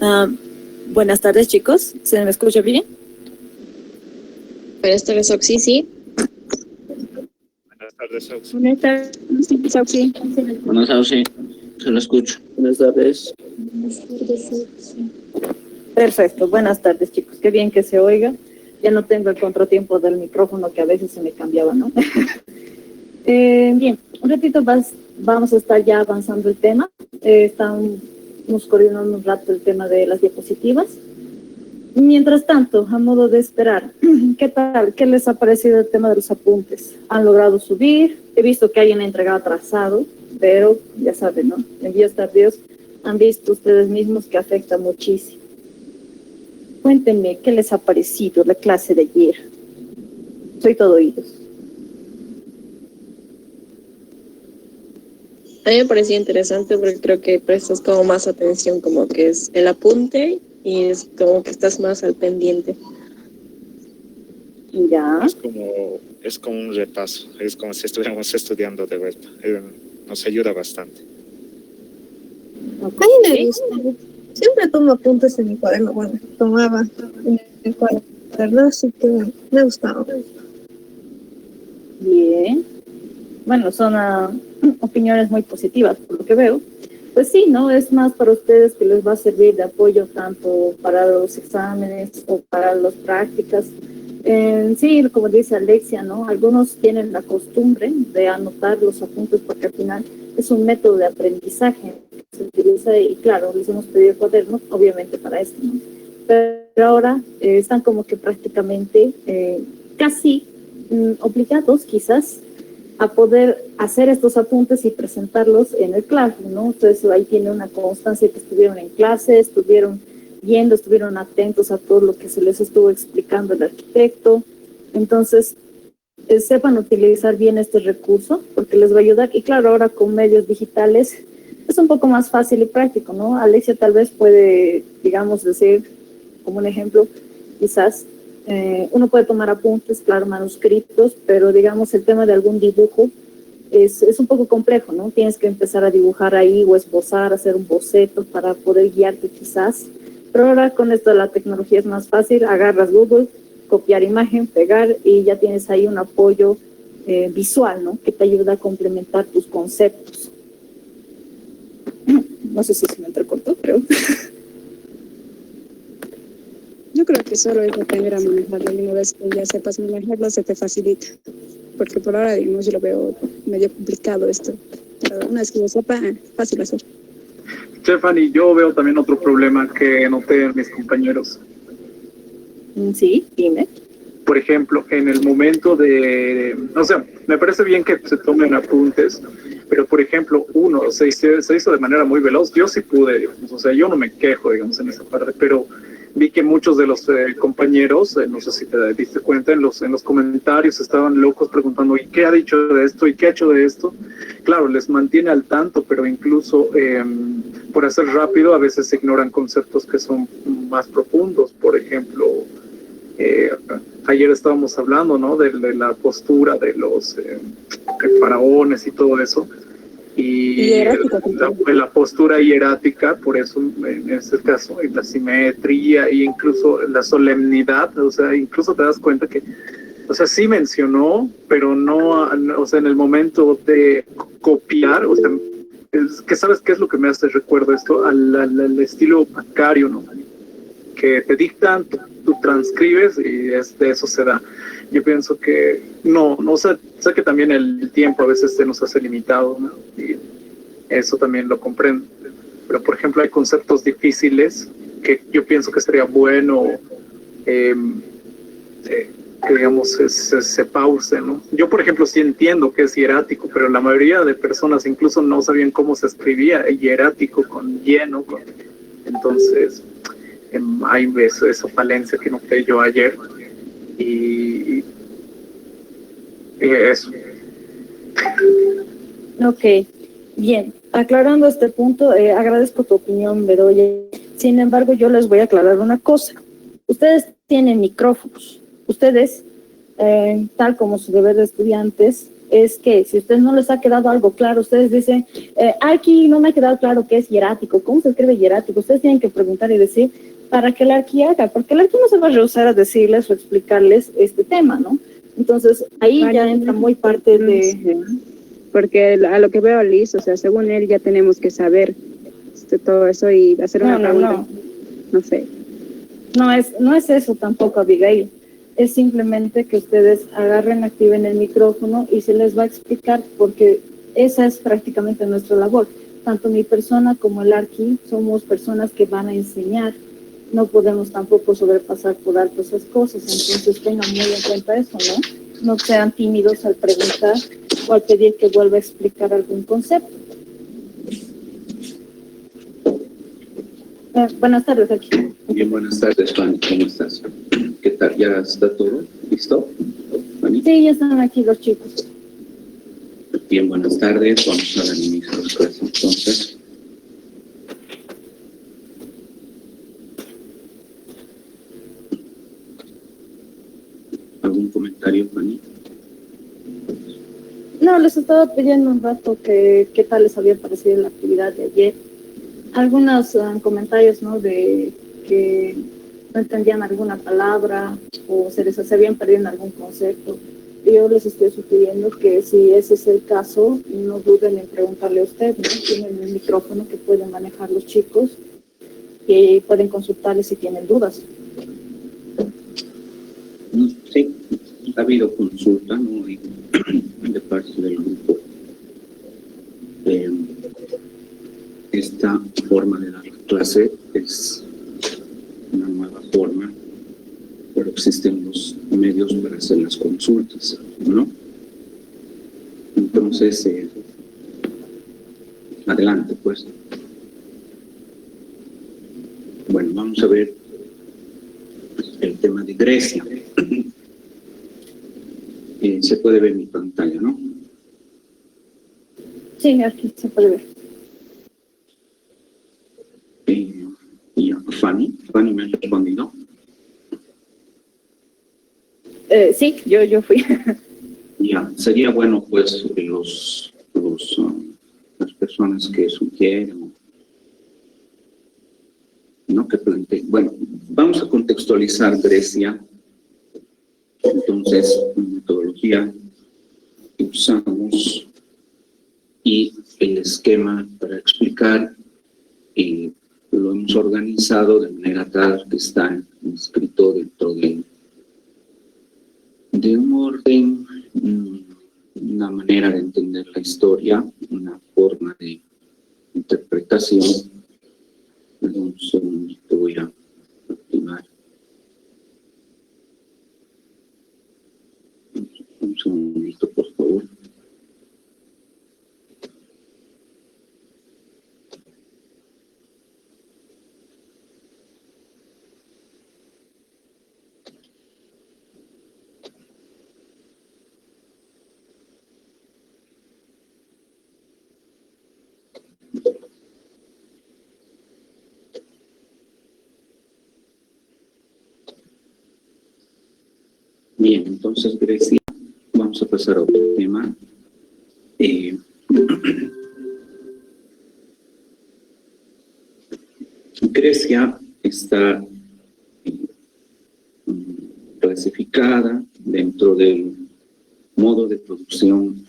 Ah, buenas tardes, chicos. ¿Se me escucha bien? Buenas tardes, Oxy, sí. Buenas tardes, Oxy. Buenas tardes, Oxy. Buenas tardes, se lo escucho. Buenas tardes. Perfecto. Buenas tardes, chicos. Qué bien que se oiga. Ya no tengo el contratiempo del micrófono que a veces se me cambiaba, ¿no? Bien, un ratito más vamos a estar ya avanzando el tema. Estamos coordinando un rato el tema de las diapositivas. Mientras tanto, a modo de esperar, ¿qué tal? ¿Qué les ha parecido el tema de los apuntes? ¿Han logrado subir? He visto que hay una entrega atrasado, pero ya saben, ¿no? Envíos tardíos han visto ustedes mismos que afecta muchísimo. Cuéntenme, ¿qué les ha parecido la clase de ayer? Soy todo oídos. A mí me pareció interesante porque creo que prestas como más atención, como que es el apunte y es como que estás más al pendiente. Ya. Es como un repaso, es como si estuviéramos estudiando de vuelta. Nos ayuda bastante. A mí me gusta. Siempre tomo apuntes en mi cuaderno. Bueno, tomaba en el cuaderno, así que me ha gustado. Bien. Bueno, son opiniones muy positivas, por lo que veo. Pues sí, ¿no? Es más para ustedes que les va a servir de apoyo tanto para los exámenes o para las prácticas. Sí, como dice Alexia, ¿no? Algunos tienen la costumbre de anotar los apuntes porque al final es un método de aprendizaje que se utiliza y claro, les hemos pedido cuadernos, obviamente para esto, ¿no? Pero ahora están como que prácticamente casi obligados quizás a poder hacer estos apuntes y presentarlos en el classroom, ¿no? Entonces ahí tiene una constancia que estuvieron en clase, estuvieron viendo, estuvieron atentos a todo lo que se les estuvo explicando el arquitecto. Entonces, sepan utilizar bien este recurso porque les va a ayudar. Y claro, ahora con medios digitales es un poco más fácil y práctico, ¿no? Alexia tal vez puede, digamos, decir como un ejemplo, quizás, uno puede tomar apuntes, claro, manuscritos, pero digamos el tema de algún dibujo es un poco complejo, ¿no? Tienes que empezar a dibujar ahí o esbozar, hacer un boceto para poder guiarte quizás. Pero ahora con esto de la tecnología es más fácil, agarras Google, copiar imagen, pegar y ya tienes ahí un apoyo visual, ¿no? Que te ayuda a complementar tus conceptos. No sé si se me entrecortó, creo. Yo creo que solo es aprender a manejarlo y una vez que ya sepas manejarlo se te facilita. Porque por ahora, digamos, yo lo veo medio complicado esto. Pero una vez que lo sepa, fácil hacer. Stephanie, yo veo también otro problema que noté en mis compañeros. Sí, dime. Por ejemplo, en el momento de... O sea, me parece bien que se tomen apuntes, pero por ejemplo, uno se hizo de manera muy veloz. Yo sí pude, digamos, o sea, yo no me quejo, digamos, en esa parte, pero vi que muchos de los compañeros, no sé si te diste cuenta, en los comentarios estaban locos preguntando, ¿y qué ha dicho de esto? ¿Y qué ha hecho de esto? Claro, les mantiene al tanto, pero incluso por hacer rápido a veces se ignoran conceptos que son más profundos. Por ejemplo, ayer estábamos hablando, ¿no? de la postura de los faraones y todo eso. Y la postura hierática, por eso en este caso, y la simetría e incluso la solemnidad, o sea, incluso te das cuenta que, o sea, sí mencionó, pero no, o sea, en el momento de copiar, o sea, es que sabes qué es lo que me hace recuerdo esto, al estilo bancario, ¿no? Que te dictan, tú transcribes y de eso se da. Yo pienso que no sé que también el tiempo a veces se nos hace limitado, ¿no? Y eso también lo comprendo. Pero, por ejemplo, hay conceptos difíciles que yo pienso que sería bueno que, digamos, se pause, ¿no? Yo, por ejemplo, sí entiendo que es hierático, pero la mayoría de personas incluso no sabían cómo se escribía hierático con lleno. Entonces, hay esa falencia que noté yo ayer. Y eso. Ok, bien. Aclarando este punto, agradezco tu opinión, Bedoya. Sin embargo, yo les voy a aclarar una cosa. Ustedes tienen micrófonos. Ustedes, tal como su deber de estudiantes, es que si a ustedes no les ha quedado algo claro, ustedes dicen, aquí no me ha quedado claro qué es hierático, cómo se escribe hierático. Ustedes tienen que preguntar y decir para que el arqui haga, porque el arqui no se va a rehusar a decirles o explicarles este tema, ¿no? Entonces, ahí ya entra muy parte de... Porque a lo que veo, Liz, o sea, según él ya tenemos que saber todo eso y hacer una pregunta. No sé. No es eso tampoco, Abigail. Es simplemente que ustedes agarren, activen el micrófono y se les va a explicar, porque esa es prácticamente nuestra labor. Tanto mi persona como el arqui somos personas que van a enseñar. No podemos tampoco sobrepasar por alto esas cosas. Entonces tengan muy en cuenta eso, ¿no? No sean tímidos al preguntar o al pedir que vuelva a explicar algún concepto. Buenas tardes, aquí. Bien, buenas tardes, Fanny. ¿Cómo estás? ¿Qué tal? ¿Ya está todo listo, Fanny? Sí, ya están aquí los chicos. Bien, buenas tardes. Vamos a dar inicio a las clases entonces. ¿Algún comentario, Fanny? No, les estaba pidiendo un rato que qué tal les había parecido la actividad de ayer. Algunos comentarios, ¿no? De que no entendían alguna palabra o se habían perdido en algún concepto. Yo les estoy sugiriendo que si ese es el caso, no duden en preguntarle a usted, ¿no? Tienen un micrófono que pueden manejar los chicos y pueden consultarles si tienen dudas. Sí, ha habido consulta, ¿no? De parte del grupo. Esta forma de dar la clase es una nueva forma, pero existen los medios para hacer las consultas, ¿no? Entonces, adelante, pues. Bueno, vamos a ver el tema de Grecia. Se puede ver mi pantalla, ¿no? Sí, aquí se puede ver. Y Fanny me ha respondido. Sí, yo fui. Ya, sería bueno, pues, las personas que sugieren, ¿no? Que planteen. Bueno, vamos a contextualizar Grecia. Entonces, la metodología que usamos y el esquema para explicar, lo hemos organizado de manera tal que está inscrito dentro de un orden, una manera de entender la historia, una forma de interpretación. Un segundito, voy a activar. Un segundito, por favor. Bien, entonces Grecia, vamos a pasar a otro tema. Grecia está clasificada dentro del modo de producción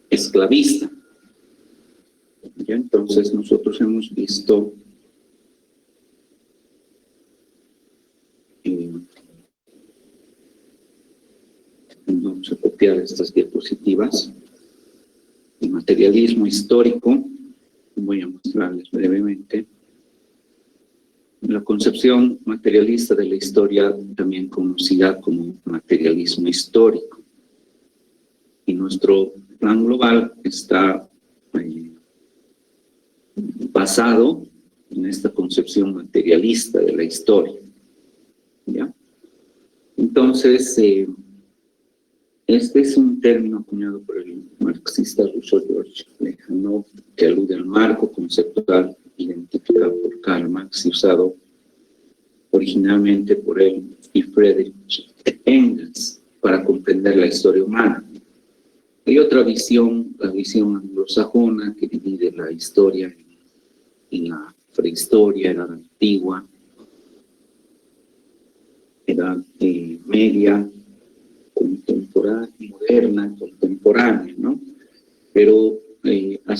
esclavista. ¿Ya? Entonces nosotros hemos visto vamos a copiar estas diapositivas. El materialismo histórico, voy a mostrarles brevemente. La concepción materialista de la historia, también conocida como materialismo histórico. Y nuestro plan global está basado en esta concepción materialista de la historia. ¿Ya? Entonces, este es un término acuñado por el marxista ruso George Plekhanov, que alude al marco conceptual identificado por Karl Marx y usado originalmente por él y Friedrich Engels para comprender la historia humana. Hay otra visión, la visión anglosajona, que divide la historia en la prehistoria, edad antigua, edad media, contemporánea, moderna, contemporánea, ¿no? Pero ha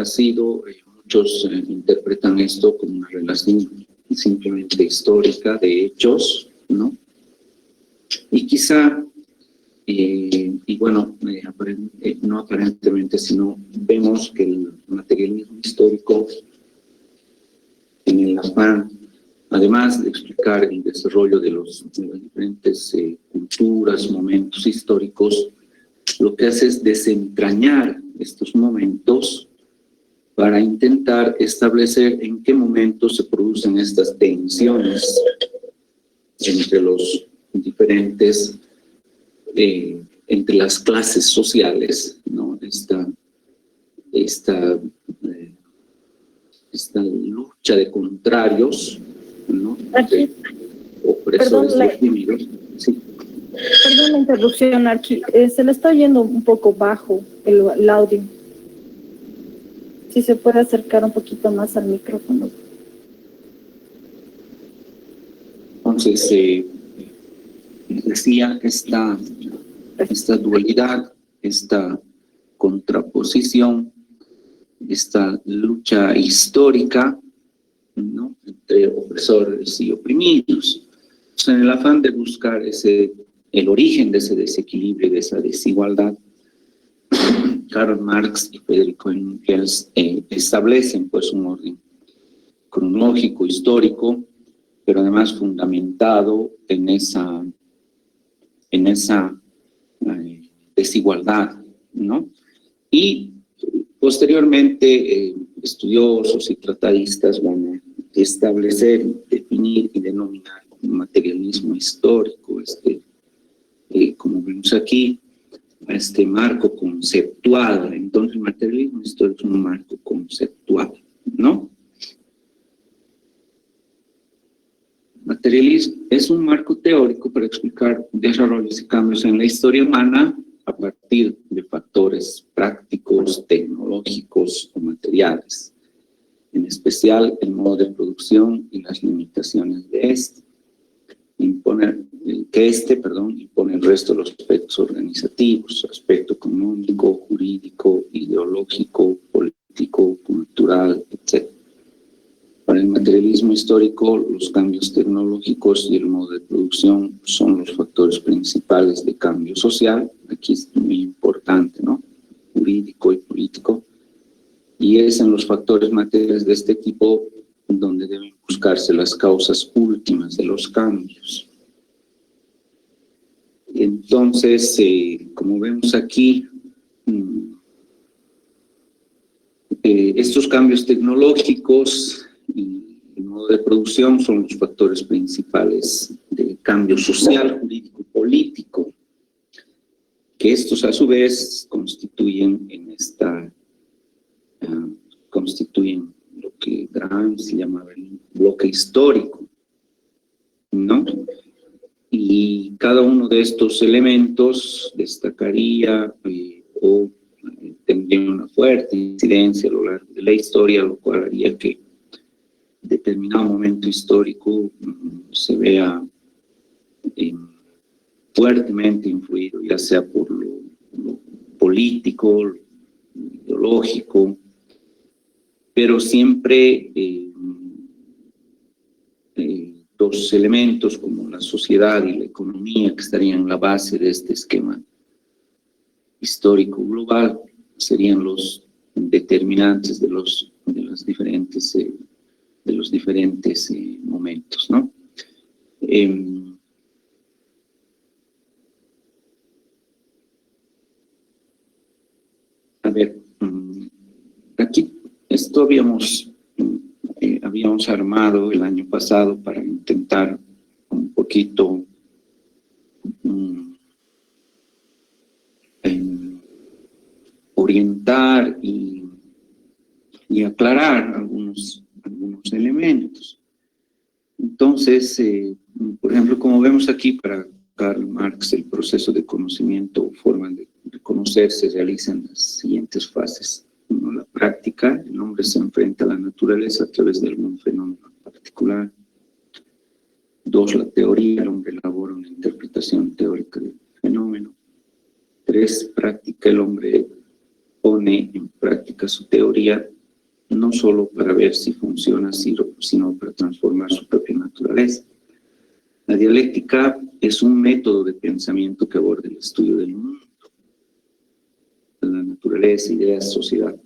sido, muchos interpretan esto como una relación simplemente histórica de hechos, ¿no? Y quizá, y bueno, no aparentemente, sino vemos que el materialismo histórico, en el afán, además de explicar el desarrollo de las diferentes culturas, momentos históricos, lo que hace es desentrañar estos momentos para intentar establecer en qué momento se producen estas tensiones entre los diferentes, entre las clases sociales, ¿no? Esta lucha de contrarios, ¿no? Aquí, opresores y oprimidos. Sí. perdón la interrupción, Arqui. Se le está oyendo un poco bajo el audio. Si se puede acercar un poquito más al micrófono. Entonces, decía, esta dualidad, esta contraposición, esta lucha histórica, ¿no? Entre opresores y oprimidos. Pues en el afán de buscar el origen de ese desequilibrio, de esa desigualdad, Karl Marx y Federico Engels establecen pues un orden cronológico, histórico, pero además fundamentado en esa desigualdad, ¿no? Y posteriormente estudiosos y tratadistas van a establecer, definir y denominar como materialismo histórico, como vemos aquí, este marco conceptual. Entonces el materialismo histórico es un marco conceptual, ¿no? Materialismo es un marco teórico para explicar desarrollos y cambios en la historia humana a partir de factores prácticos, tecnológicos o materiales, en especial el modo de producción y las limitaciones de impone el resto de los aspectos organizativos, aspecto económico, jurídico, ideológico, político, cultural, etc. Para el materialismo histórico, los cambios tecnológicos y el modo de producción son los factores principales de cambio social. Aquí es muy importante, ¿no? Jurídico y político. Y es en los factores materiales de este tipo donde deben buscarse las causas últimas de los cambios. Entonces, como vemos aquí, estos cambios tecnológicos y el modo de producción son los factores principales del cambio social, jurídico y político, que estos a su vez constituyen lo que Gramsci llamaba el bloque histórico, ¿no? Y cada uno de estos elementos destacaría o tendría una fuerte incidencia a lo largo de la historia, lo cual haría que en determinado momento histórico se vea fuertemente influido, ya sea por lo político, lo ideológico, pero siempre dos elementos como la sociedad y la economía que estarían en la base de este esquema histórico global serían los determinantes de los diferentes momentos, ¿no? A ver, aquí esto habíamos armado el año pasado para intentar un poquito orientar y aclarar algunos elementos. Entonces, por ejemplo, como vemos aquí, para Karl Marx el proceso de conocimiento o forma de reconocer se realiza en las siguientes fases. 1, la práctica, el hombre se enfrenta a la naturaleza a través de algún fenómeno particular. 2, la teoría, el hombre elabora una interpretación teórica del fenómeno. 3, práctica, el hombre pone en práctica su teoría, no solo para ver si funciona, sino para transformar su propia naturaleza. La dialéctica es un método de pensamiento que aborda el estudio del mundo, la naturaleza, ideas, sociedad,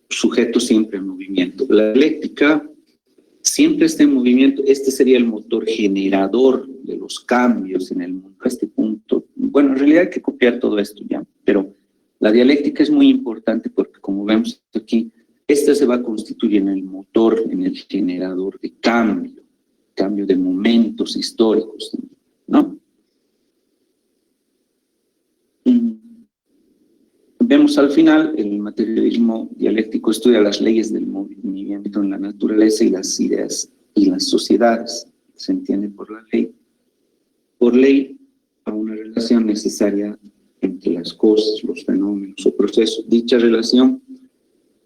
sujeto siempre en movimiento. La dialéctica siempre está en movimiento. Este sería el motor generador de los cambios en el mundo. A este punto, bueno, en realidad hay que copiar todo esto ya, pero la dialéctica es muy importante porque, como vemos aquí, esta se va a constituir en el motor, en el generador de cambio de momentos históricos, ¿no? Vemos al final, el materialismo dialéctico estudia las leyes del movimiento en la naturaleza y las ideas y las sociedades. Se entiende por la ley. Por ley, a una relación necesaria entre las cosas, los fenómenos o procesos. Dicha relación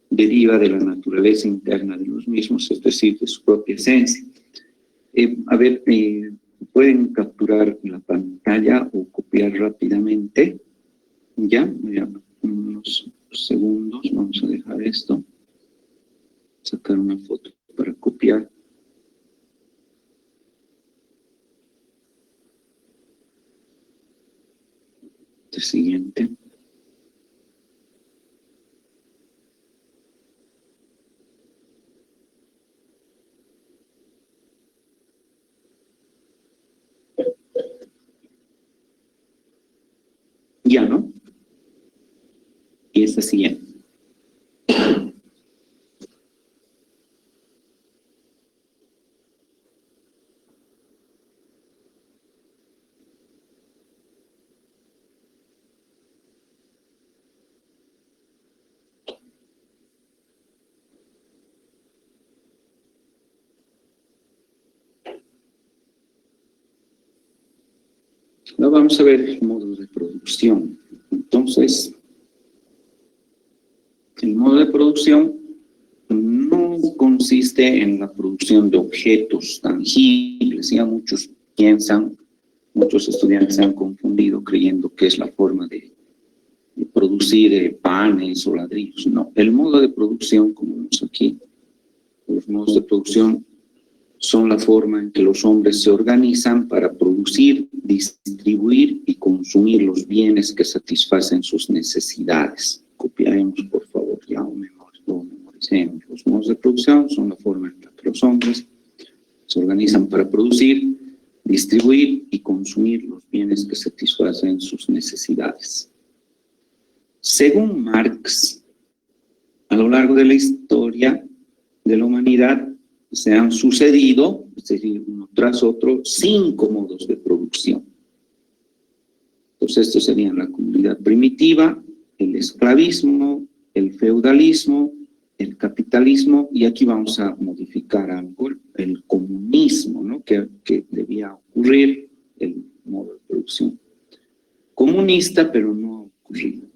deriva de la naturaleza interna de los mismos, es decir, de su propia esencia. Pueden capturar la pantalla o copiar rápidamente. Ya, unos segundos, vamos a dejar esto, sacar una foto para copiar. El siguiente. Ya, ¿no? Y esta siguiente. Ahora vamos a ver el modo de producción. Entonces, el modo de producción no consiste en la producción de objetos tangibles. Ya muchos estudiantes se han confundido creyendo que es la forma de producir panes o ladrillos. No, el modo de producción, como vemos aquí, los modos de producción son la forma en que los hombres se organizan para producir, distribuir y consumir los bienes que satisfacen sus necesidades. Copiaremos, por favor, ya o memoricemos. Los modos de producción son la forma en la que los hombres se organizan para producir, distribuir y consumir los bienes que satisfacen sus necesidades. Según Marx, a lo largo de la historia de la humanidad, se han sucedido, es decir, uno tras otro, 5 modos de producción. Entonces, estos serían la comunidad primitiva, el esclavismo, el feudalismo, el capitalismo, y aquí vamos a modificar algo, el comunismo, ¿no? que debía ocurrir, el modo de producción comunista, pero no ha ocurrido.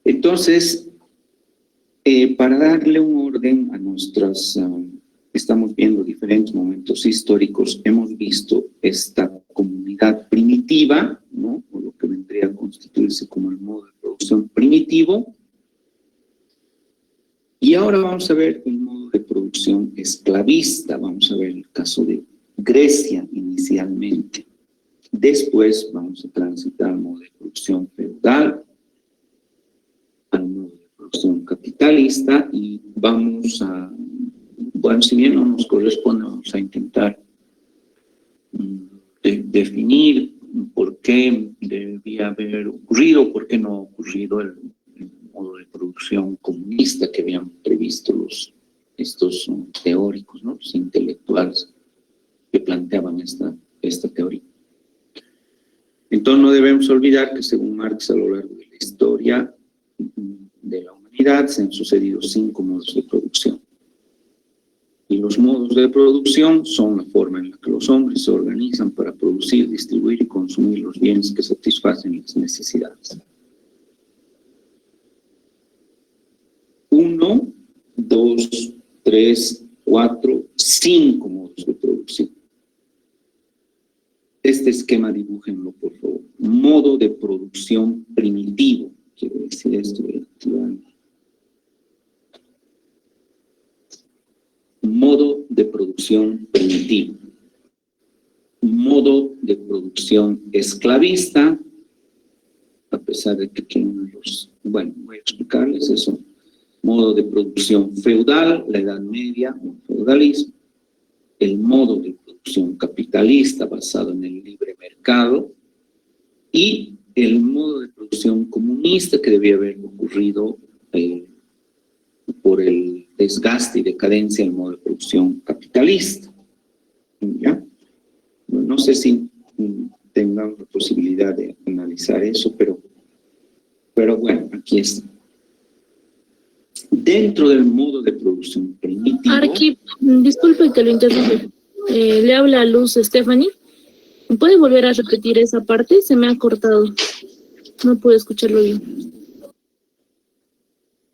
Entonces, para darle un orden a nuestras... estamos viendo diferentes momentos históricos. Hemos visto esta comunidad primitiva, ¿no? O lo que vendría a constituirse como el modo de producción primitivo. Y ahora vamos a ver el modo de producción esclavista. Vamos a ver el caso de Grecia inicialmente. Después vamos a transitar al modo de producción feudal, al modo de producción capitalista, y vamos a... Bueno, si bien no nos corresponde, vamos a intentar definir por qué debía haber ocurrido, por qué no ha ocurrido el modo de producción comunista que habían previsto estos teóricos, ¿no? Los intelectuales que planteaban esta teoría. Entonces no debemos olvidar que, según Marx, a lo largo de la historia de la humanidad se han sucedido 5 modos de producción. Y los modos de producción son la forma en la que los hombres se organizan para producir, distribuir y consumir los bienes que satisfacen las necesidades. 1, 2, 3, 4, 5 modos de producción. Este esquema dibújenlo, por favor. Modo de producción primitivo. Quiero decir esto, voy a activar. Modo de producción primitivo. Modo de producción esclavista, a pesar de que tienen los... Bueno, voy a explicarles eso. Modo de producción feudal, la Edad Media, o feudalismo. El modo de producción capitalista basado en el libre mercado y el modo de producción comunista que debía haber ocurrido por el desgaste y decadencia del modo de producción capitalista. ¿Ya? No sé si tengan la posibilidad de analizar eso, pero bueno, aquí está. Dentro del modo de producción primitivo... Arqui, disculpe que lo interrumpa. Le habla Luz Stephanie. ¿Puede volver a repetir esa parte? Se me ha cortado. No puedo escucharlo bien.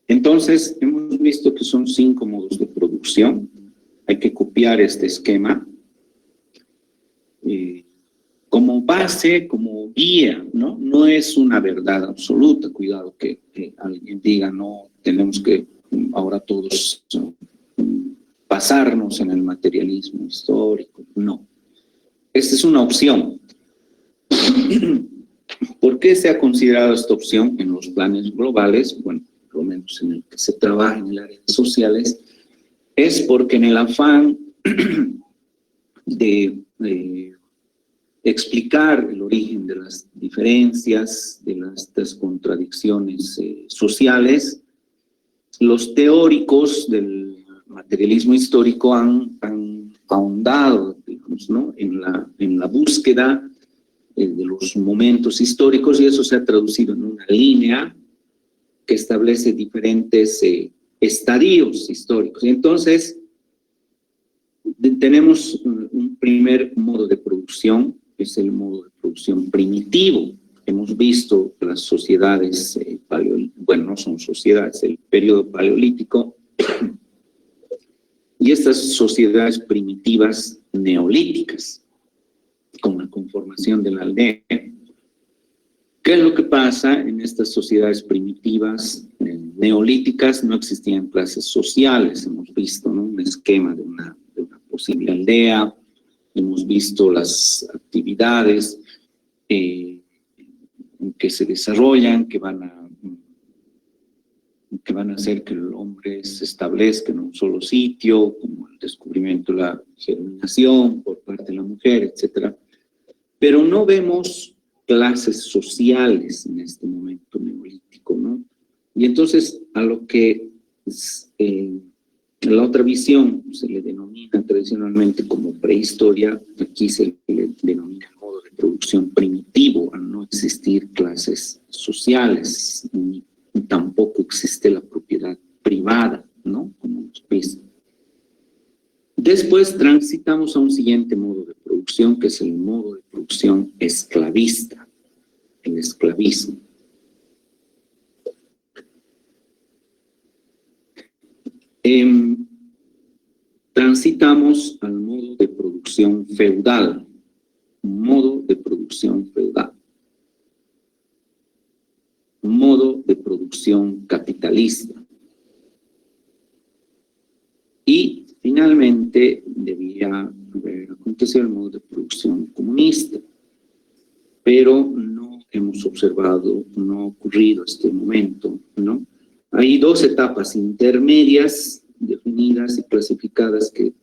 Entonces, hemos visto que son 5 modos de producción. Hay que copiar este esquema como base, como guía, ¿no? No es una verdad absoluta. Cuidado que alguien diga, no, tenemos que ahora todos basarnos en el materialismo histórico. No. Esta es una opción. ¿Por qué se ha considerado esta opción en los planes globales? Bueno, por lo menos en el que se trabaja en el área de sociales, es porque en el afán de explicar el origen de las diferencias, de estas contradicciones sociales, los teóricos del materialismo histórico han ahondado, digamos, ¿no? en la búsqueda de los momentos históricos, y eso se ha traducido en una línea que establece diferentes estadios históricos. Y entonces, tenemos un primer modo de producción, que es el modo de producción primitivo. Hemos visto las sociedades bueno, no son sociedades, el periodo paleolítico, y estas sociedades primitivas neolíticas, con la conformación de la aldea. ¿Qué es lo que pasa en estas sociedades primitivas neolíticas? No existían clases sociales, hemos visto, ¿no? Un esquema de una posible aldea, hemos visto las actividades que se desarrollan, que van a hacer que el hombre se establezca en un solo sitio, como el descubrimiento de la germinación por parte de la mujer, etc. Pero no vemos clases sociales en este momento neolítico, ¿no? Y entonces a lo que la otra visión se le denomina tradicionalmente como prehistoria, aquí se le denomina modo de producción primitivo, al no existir clases sociales, ni tampoco existe la propiedad privada, ¿no? Como hemos visto. Después transitamos a un siguiente modo de producción, que es el modo de producción esclavista, el esclavismo. Transitamos al modo de producción feudal, modo de producción feudal, modo de producción capitalista. Y finalmente debía haber acontecido el modo de producción comunista, pero no hemos observado, no ha ocurrido este momento, ¿no? Hay 2 etapas intermedias definidas y clasificadas que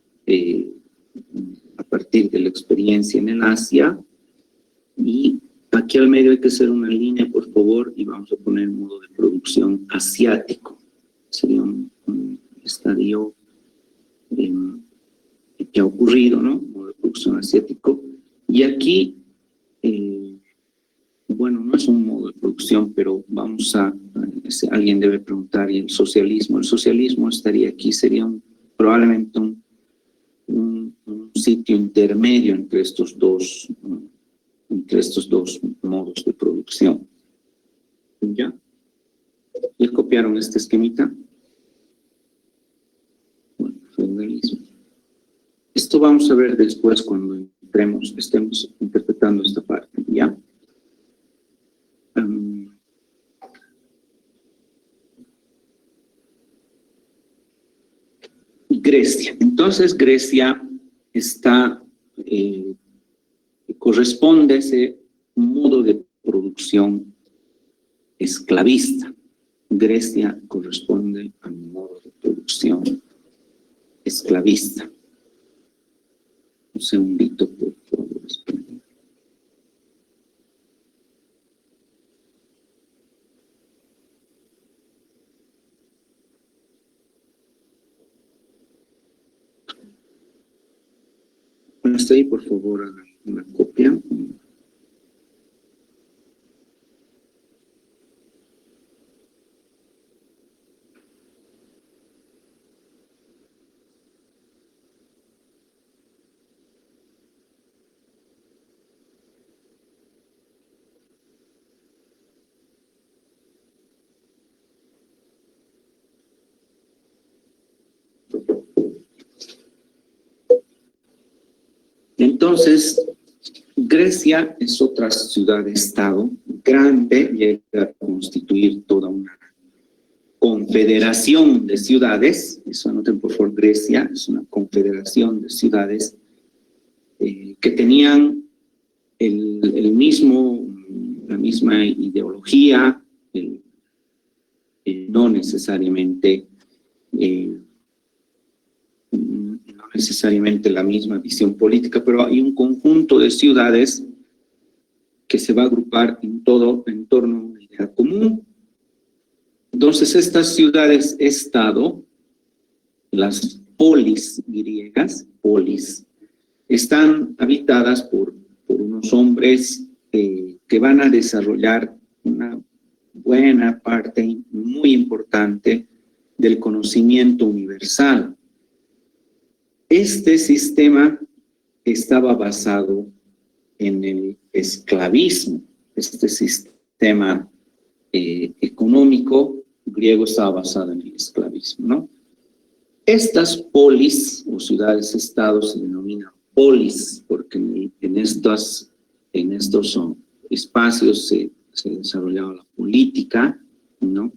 a partir de la experiencia en el Asia, y aquí al medio hay que hacer una línea, por favor, y vamos a poner modo de producción asiático. Sería un estadio que ha ocurrido, ¿no? Modo de producción asiático. Y aquí, bueno, no es un modo de producción, pero vamos a, alguien debe preguntar, ¿y el socialismo? El socialismo estaría aquí, sería probablemente un sitio intermedio entre estos dos modos de producción. ¿Ya? ¿Ya copiaron este esquemita? Esto vamos a ver después cuando estemos interpretando esta parte, ¿ya? Grecia. Entonces, Grecia está, corresponde a ese modo de producción esclavista. Grecia corresponde al modo de producción esclavista. Un segundito, por favor. Cuando esté ahí, por favor, hagan una copia. Entonces, Grecia es otra ciudad-estado grande, llega a constituir toda una confederación de ciudades. Eso anoten por favor, Grecia es una confederación de ciudades que tenían la misma ideología, no necesariamente la misma visión política, pero hay un conjunto de ciudades que se va a agrupar en torno a una idea común. Entonces, estas ciudades-estado, las polis griegas, están habitadas por unos hombres que van a desarrollar una buena parte muy importante del conocimiento universal. Este sistema estaba basado en el esclavismo. Este sistema económico griego estaba basado en el esclavismo, ¿no? Estas polis o ciudades-estados se denominan polis porque en estos espacios se desarrollaba la política, ¿no?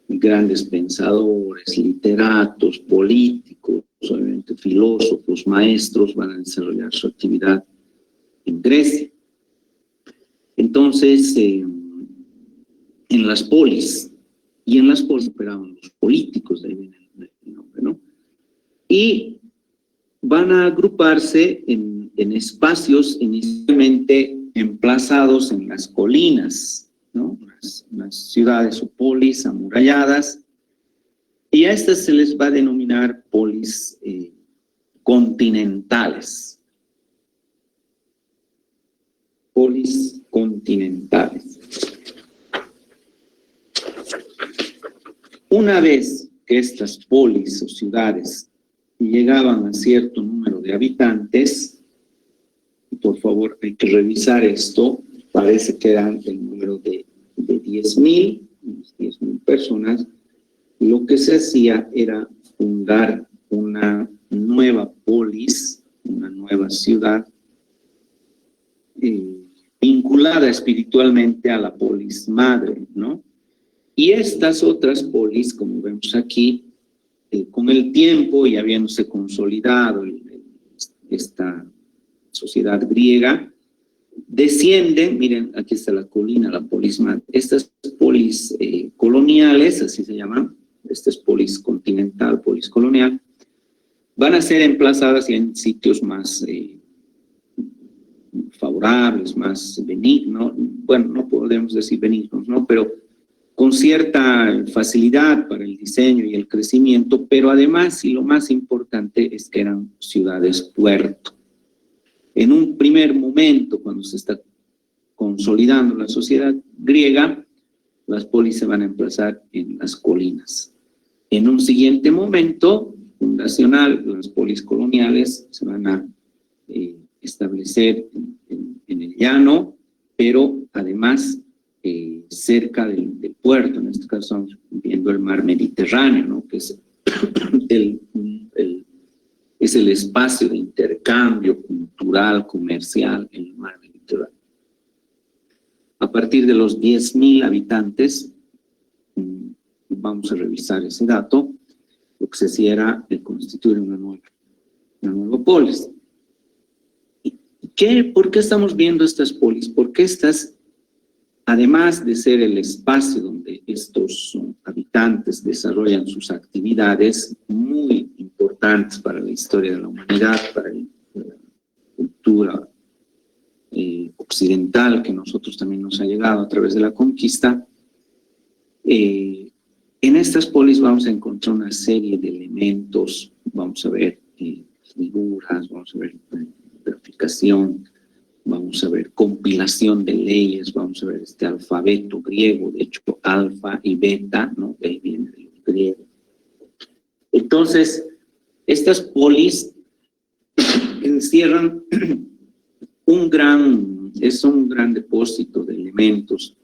Grandes pensadores, literatos, políticos, obviamente filósofos, maestros van a desarrollar su actividad en Grecia. Entonces, en las polis operaban los políticos, de ahí viene el nombre, ¿no? Y van a agruparse en espacios inicialmente emplazados en las colinas, ¿no? Unas ciudades o polis amuralladas, y a estas se les va a denominar polis continentales. Polis continentales. Una vez que estas polis o ciudades llegaban a cierto número de habitantes, por favor hay que revisar esto, parece que eran el número de 10.000 personas. Lo que se hacía era fundar una nueva polis, una nueva ciudad, vinculada espiritualmente a la polis madre, ¿no? Y estas otras polis, como vemos aquí, con el tiempo y habiéndose consolidado esta sociedad griega, descienden, miren, aquí está la colina, la polis madre. Estas polis coloniales, así se llaman, esta es polis continental, polis colonial, van a ser emplazadas en sitios más favorables, más benignos, bueno, no podemos decir benignos, ¿no? Pero con cierta facilidad para el diseño y el crecimiento, pero además, y lo más importante, es que eran ciudades-puerto. En un primer momento, cuando se está consolidando la sociedad griega, las polis se van a emplazar en las colinas. En un siguiente momento fundacional, las polis coloniales se van a establecer en el llano, pero además cerca del puerto. En este caso estamos viendo el mar Mediterráneo, ¿no? Que es el es el espacio de intercambio cultural, comercial en el mar Mediterráneo. A partir de los 10.000 habitantes, vamos a revisar ese dato, lo que se hacía era constituir una nueva polis. ¿Por qué estamos viendo estas polis? Porque estas, además de ser el espacio donde estos habitantes desarrollan sus actividades muy importantes para la historia de la humanidad, para la cultura occidental que nosotros también nos ha llegado a través de la conquista, en estas polis vamos a encontrar una serie de elementos, vamos a ver figuras, vamos a ver graficación, vamos a ver compilación de leyes, vamos a ver este alfabeto griego, de hecho alfa y beta, ¿no? De ahí viene de los griegos. Entonces, estas polis encierran un gran depósito de elementos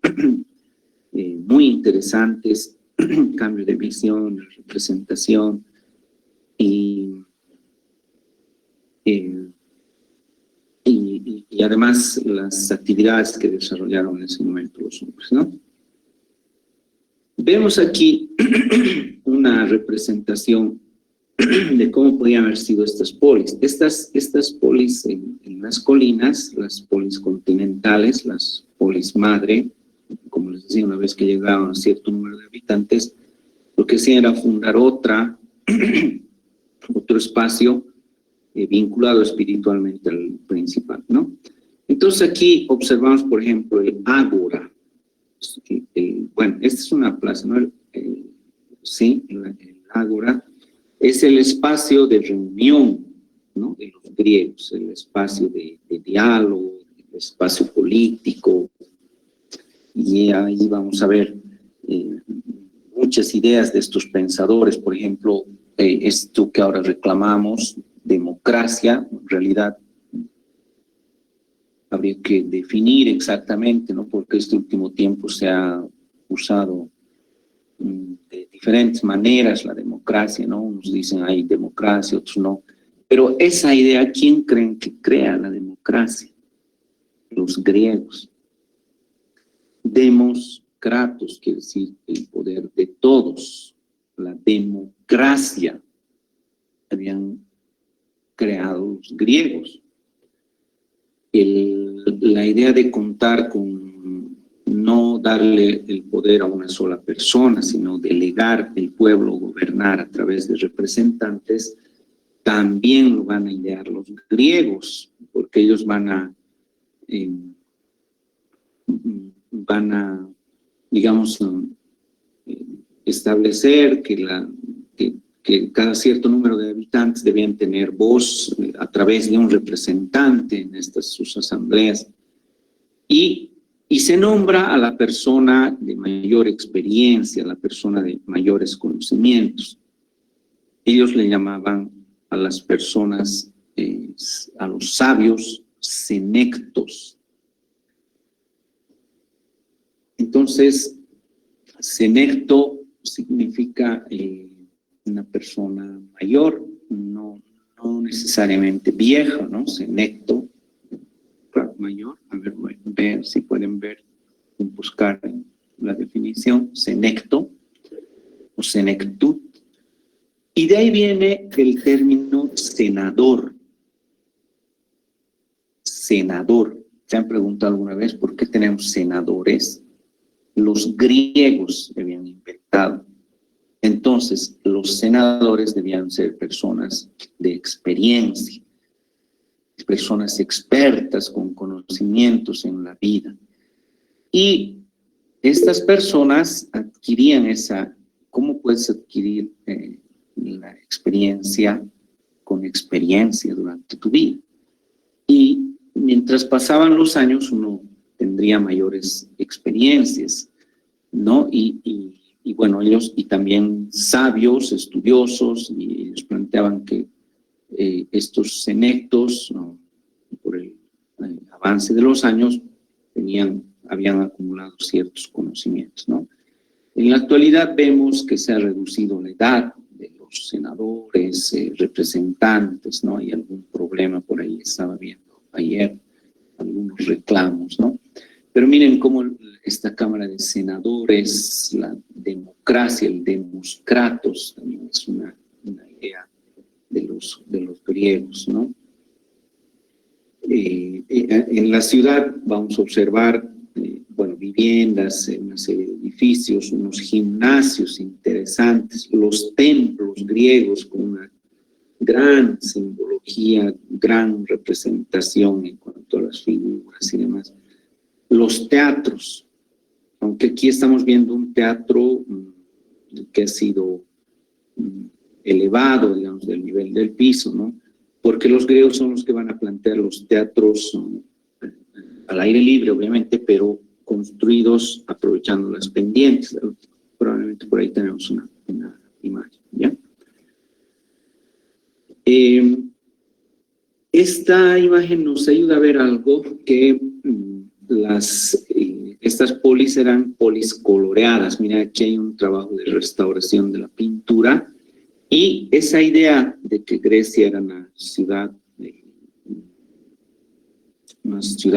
muy interesantes, cambio de visión, representación y además las actividades que desarrollaron en ese momento los hombres, ¿no? Vemos aquí una representación de cómo podían haber sido estas polis. Estas polis en las colinas, las polis continentales, las polis madre, como les decía, una vez que llegaban a cierto número de habitantes, lo que hacían era fundar otro espacio vinculado espiritualmente al principal, ¿no? Entonces aquí observamos, por ejemplo, el ágora. Bueno, esta es una plaza, ¿no? Sí, el ágora es el espacio de reunión, ¿no? De los griegos, el espacio de diálogo, el espacio político. Y ahí vamos a ver muchas ideas de estos pensadores, por ejemplo, esto que ahora reclamamos, democracia, en realidad habría que definir exactamente, ¿no? Porque este último tiempo se ha usado de diferentes maneras la democracia, ¿no? Unos dicen hay democracia, otros no. Pero esa idea, ¿quién creen que crea la democracia? Los griegos. Demos kratos, quiere decir el poder de todos. La democracia habían creado los griegos. La idea de contar con no darle el poder a una sola persona, sino delegar el pueblo, gobernar a través de representantes, también lo van a idear los griegos, porque ellos van a digamos, establecer que cada cierto número de habitantes debían tener voz a través de un representante en sus asambleas. Y se nombra a la persona de mayor experiencia, a la persona de mayores conocimientos. Ellos le llamaban a las personas, a los sabios, senectos. Entonces, senecto significa una persona mayor, no necesariamente vieja, ¿no? Senecto, mayor. A ver si pueden buscar la definición, senecto o senectud. Y de ahí viene el término senador. Senador. ¿Se han preguntado alguna vez por qué tenemos senadores? Los griegos habían inventado. Entonces, los senadores debían ser personas de experiencia, personas expertas con conocimientos en la vida. Y estas personas adquirían ¿cómo puedes adquirir la experiencia con experiencia durante tu vida? Y mientras pasaban los años, uno tendría mayores experiencias, ¿no? Y bueno, ellos, y también sabios, estudiosos, y ellos planteaban que estos senectos, ¿no? Por el avance de los años, habían acumulado ciertos conocimientos, ¿no? En la actualidad vemos que se ha reducido la edad de los los senadores, representantes, ¿no? Hay algún problema por ahí, estaba viendo ayer algunos reclamos, ¿no? Pero miren cómo esta Cámara de Senadores, la democracia, el demos kratos, también es una idea de los griegos, ¿no? En la ciudad vamos a observar, bueno, viviendas, una serie de edificios, unos gimnasios interesantes, los templos griegos con una gran simbología, gran representación en cuanto a las figuras y demás. Los teatros, aunque aquí estamos viendo un teatro que ha sido elevado, digamos, del nivel del piso, ¿no? Porque los griegos son los que van a plantear los teatros al aire libre, obviamente, pero construidos aprovechando las pendientes. Probablemente por ahí tenemos una imagen, ¿ya? Esta imagen nos ayuda a ver algo que estas polis eran polis coloreadas. Mira, aquí hay un trabajo de restauración de la pintura y esa idea de que Grecia era una ciudad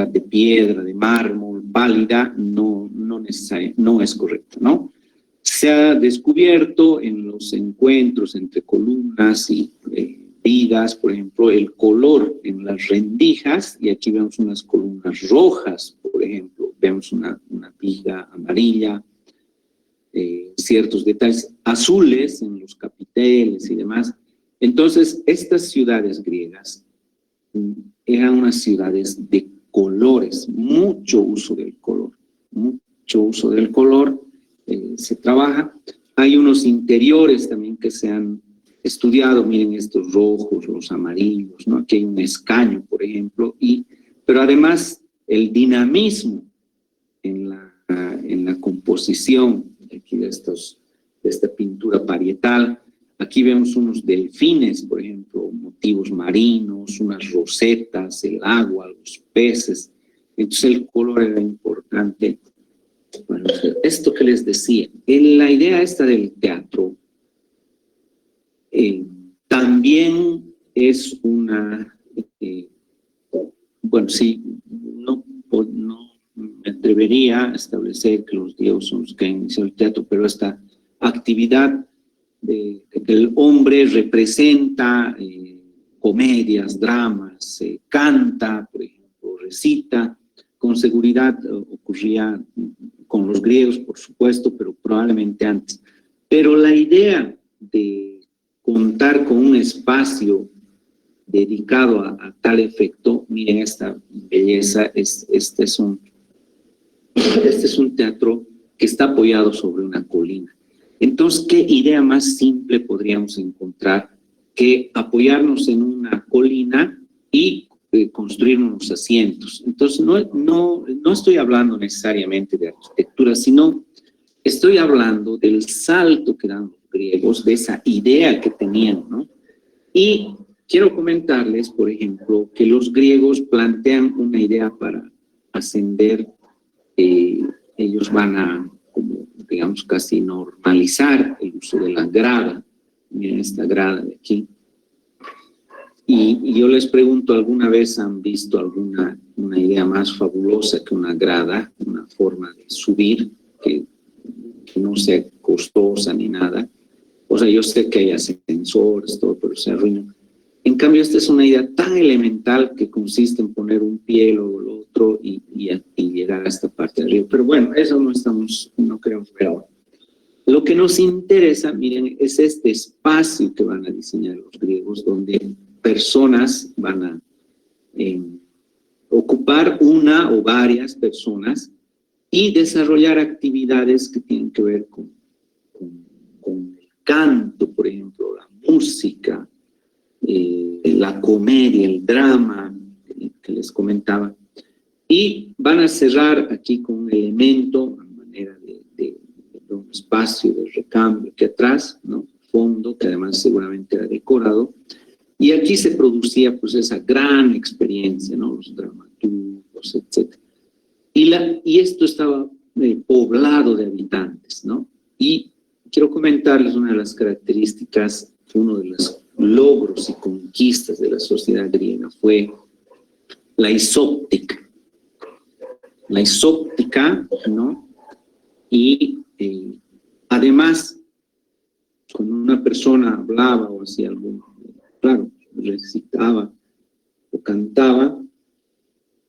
de piedra, de mármol, pálida, no es correcta, ¿no? Se ha descubierto en los encuentros entre columnas y vigas, por ejemplo, el color en las rendijas, y aquí vemos unas columnas rojas, por ejemplo, vemos una viga amarilla, ciertos detalles azules en los capiteles y demás. Entonces, estas ciudades griegas eran unas ciudades de colores, mucho uso del color, se trabaja. Hay unos interiores también que se han estudiado, miren estos rojos, los amarillos, ¿no? Aquí hay un escaño, por ejemplo, pero además el dinamismo en la composición aquí de esta pintura parietal. Aquí vemos unos delfines, por ejemplo, motivos marinos, unas rosetas, el agua, los peces. Entonces el color era importante. Bueno, esto que les decía, la idea esta del teatro también es una, bueno, sí, no me atrevería a establecer que los griegos son los que han iniciado el teatro, pero esta actividad de que el hombre representa comedias, dramas, canta, por ejemplo, recita, con seguridad ocurría con los griegos, por supuesto, pero probablemente antes. Pero la idea de contar con un espacio dedicado a tal efecto, miren esta belleza, este es un teatro que está apoyado sobre una colina. Entonces, ¿qué idea más simple podríamos encontrar que apoyarnos en una colina y construir unos asientos? Entonces, no estoy hablando necesariamente de arquitectura, sino estoy hablando del salto que dan los griegos, de esa idea que tenían, ¿no? Y quiero comentarles, por ejemplo, que los griegos plantean una idea para ascender. Ellos van a, como digamos, casi normalizar el uso de la grada. Miren esta grada de aquí. Y yo les pregunto, ¿alguna vez han visto una idea más fabulosa que una grada, una forma de subir que no sea costosa ni nada? O sea, yo sé que hay ascensores, todo, pero se arruina. En cambio, esta es una idea tan elemental que consiste en poner un pie, luego el otro y llegar a esta parte del río. Pero bueno, eso no queremos ver ahora. Lo que nos interesa, miren, es este espacio que van a diseñar los griegos, donde personas van a ocupar una o varias personas y desarrollar actividades que tienen que ver con el canto, por ejemplo, la música, la comedia, el drama que les comentaba. Y van a cerrar aquí con un elemento a manera de un espacio de recambio que atrás, ¿no? Fondo, que además seguramente era decorado. Y aquí se producía pues esa gran experiencia, ¿no? Los dramaturgos, etc. Y esto estaba poblado de habitantes, ¿no? Y quiero comentarles una de las características uno de los logros y conquistas de la sociedad griega fue la isóptica. La isóptica, ¿no? Y además, cuando una persona hablaba o hacía algo, claro, recitaba o cantaba,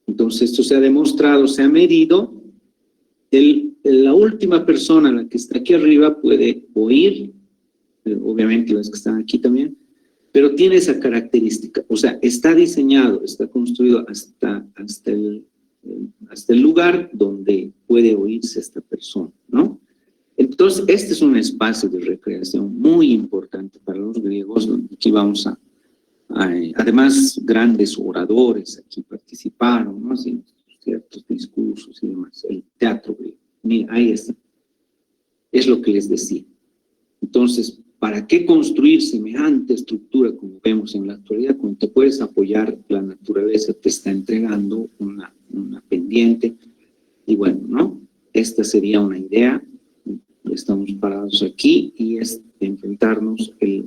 entonces esto se ha demostrado, se ha medido, la última persona, la que está aquí arriba, puede oír, obviamente las que están aquí también, pero tiene esa característica, o sea, está diseñado, está construido hasta el lugar donde puede oírse esta persona, ¿no? Entonces, este es un espacio de recreación muy importante para los griegos, donde aquí vamos a además, grandes oradores aquí participaron, ¿no? Haciendo ciertos discursos y demás, el teatro griego. Mira, ahí está. Es lo que les decía. Entonces, ¿para qué construir semejante estructura como vemos en la actualidad? Cuando te puedes apoyar, la naturaleza te está entregando una pendiente. Y bueno, ¿no? Esta sería una idea. Estamos parados aquí y es enfrentarnos, el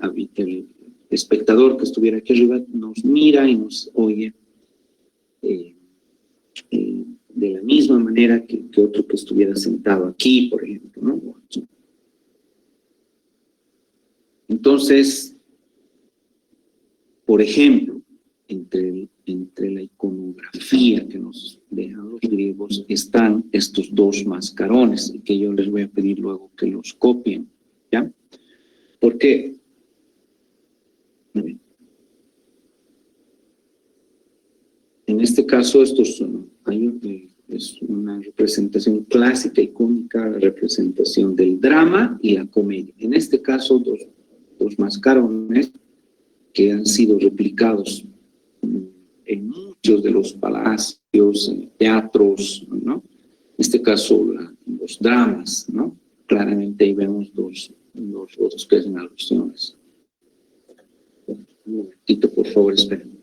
espectador que estuviera aquí arriba nos mira y nos oye de la misma manera que otro que estuviera sentado aquí, por ejemplo, ¿no? Entonces, por ejemplo, entre la iconografía que nos dejan los griegos están estos dos mascarones, y que yo les voy a pedir luego que los copien, ¿ya? Porque en este caso es una representación clásica, icónica, la representación del drama y la comedia. En este caso, dos mascarones que han sido replicados en muchos de los palacios, en teatros, ¿no? En este caso, los dramas, ¿no? Claramente ahí vemos dos rostros que hacen alusiones. Un momentito, por favor, esperen.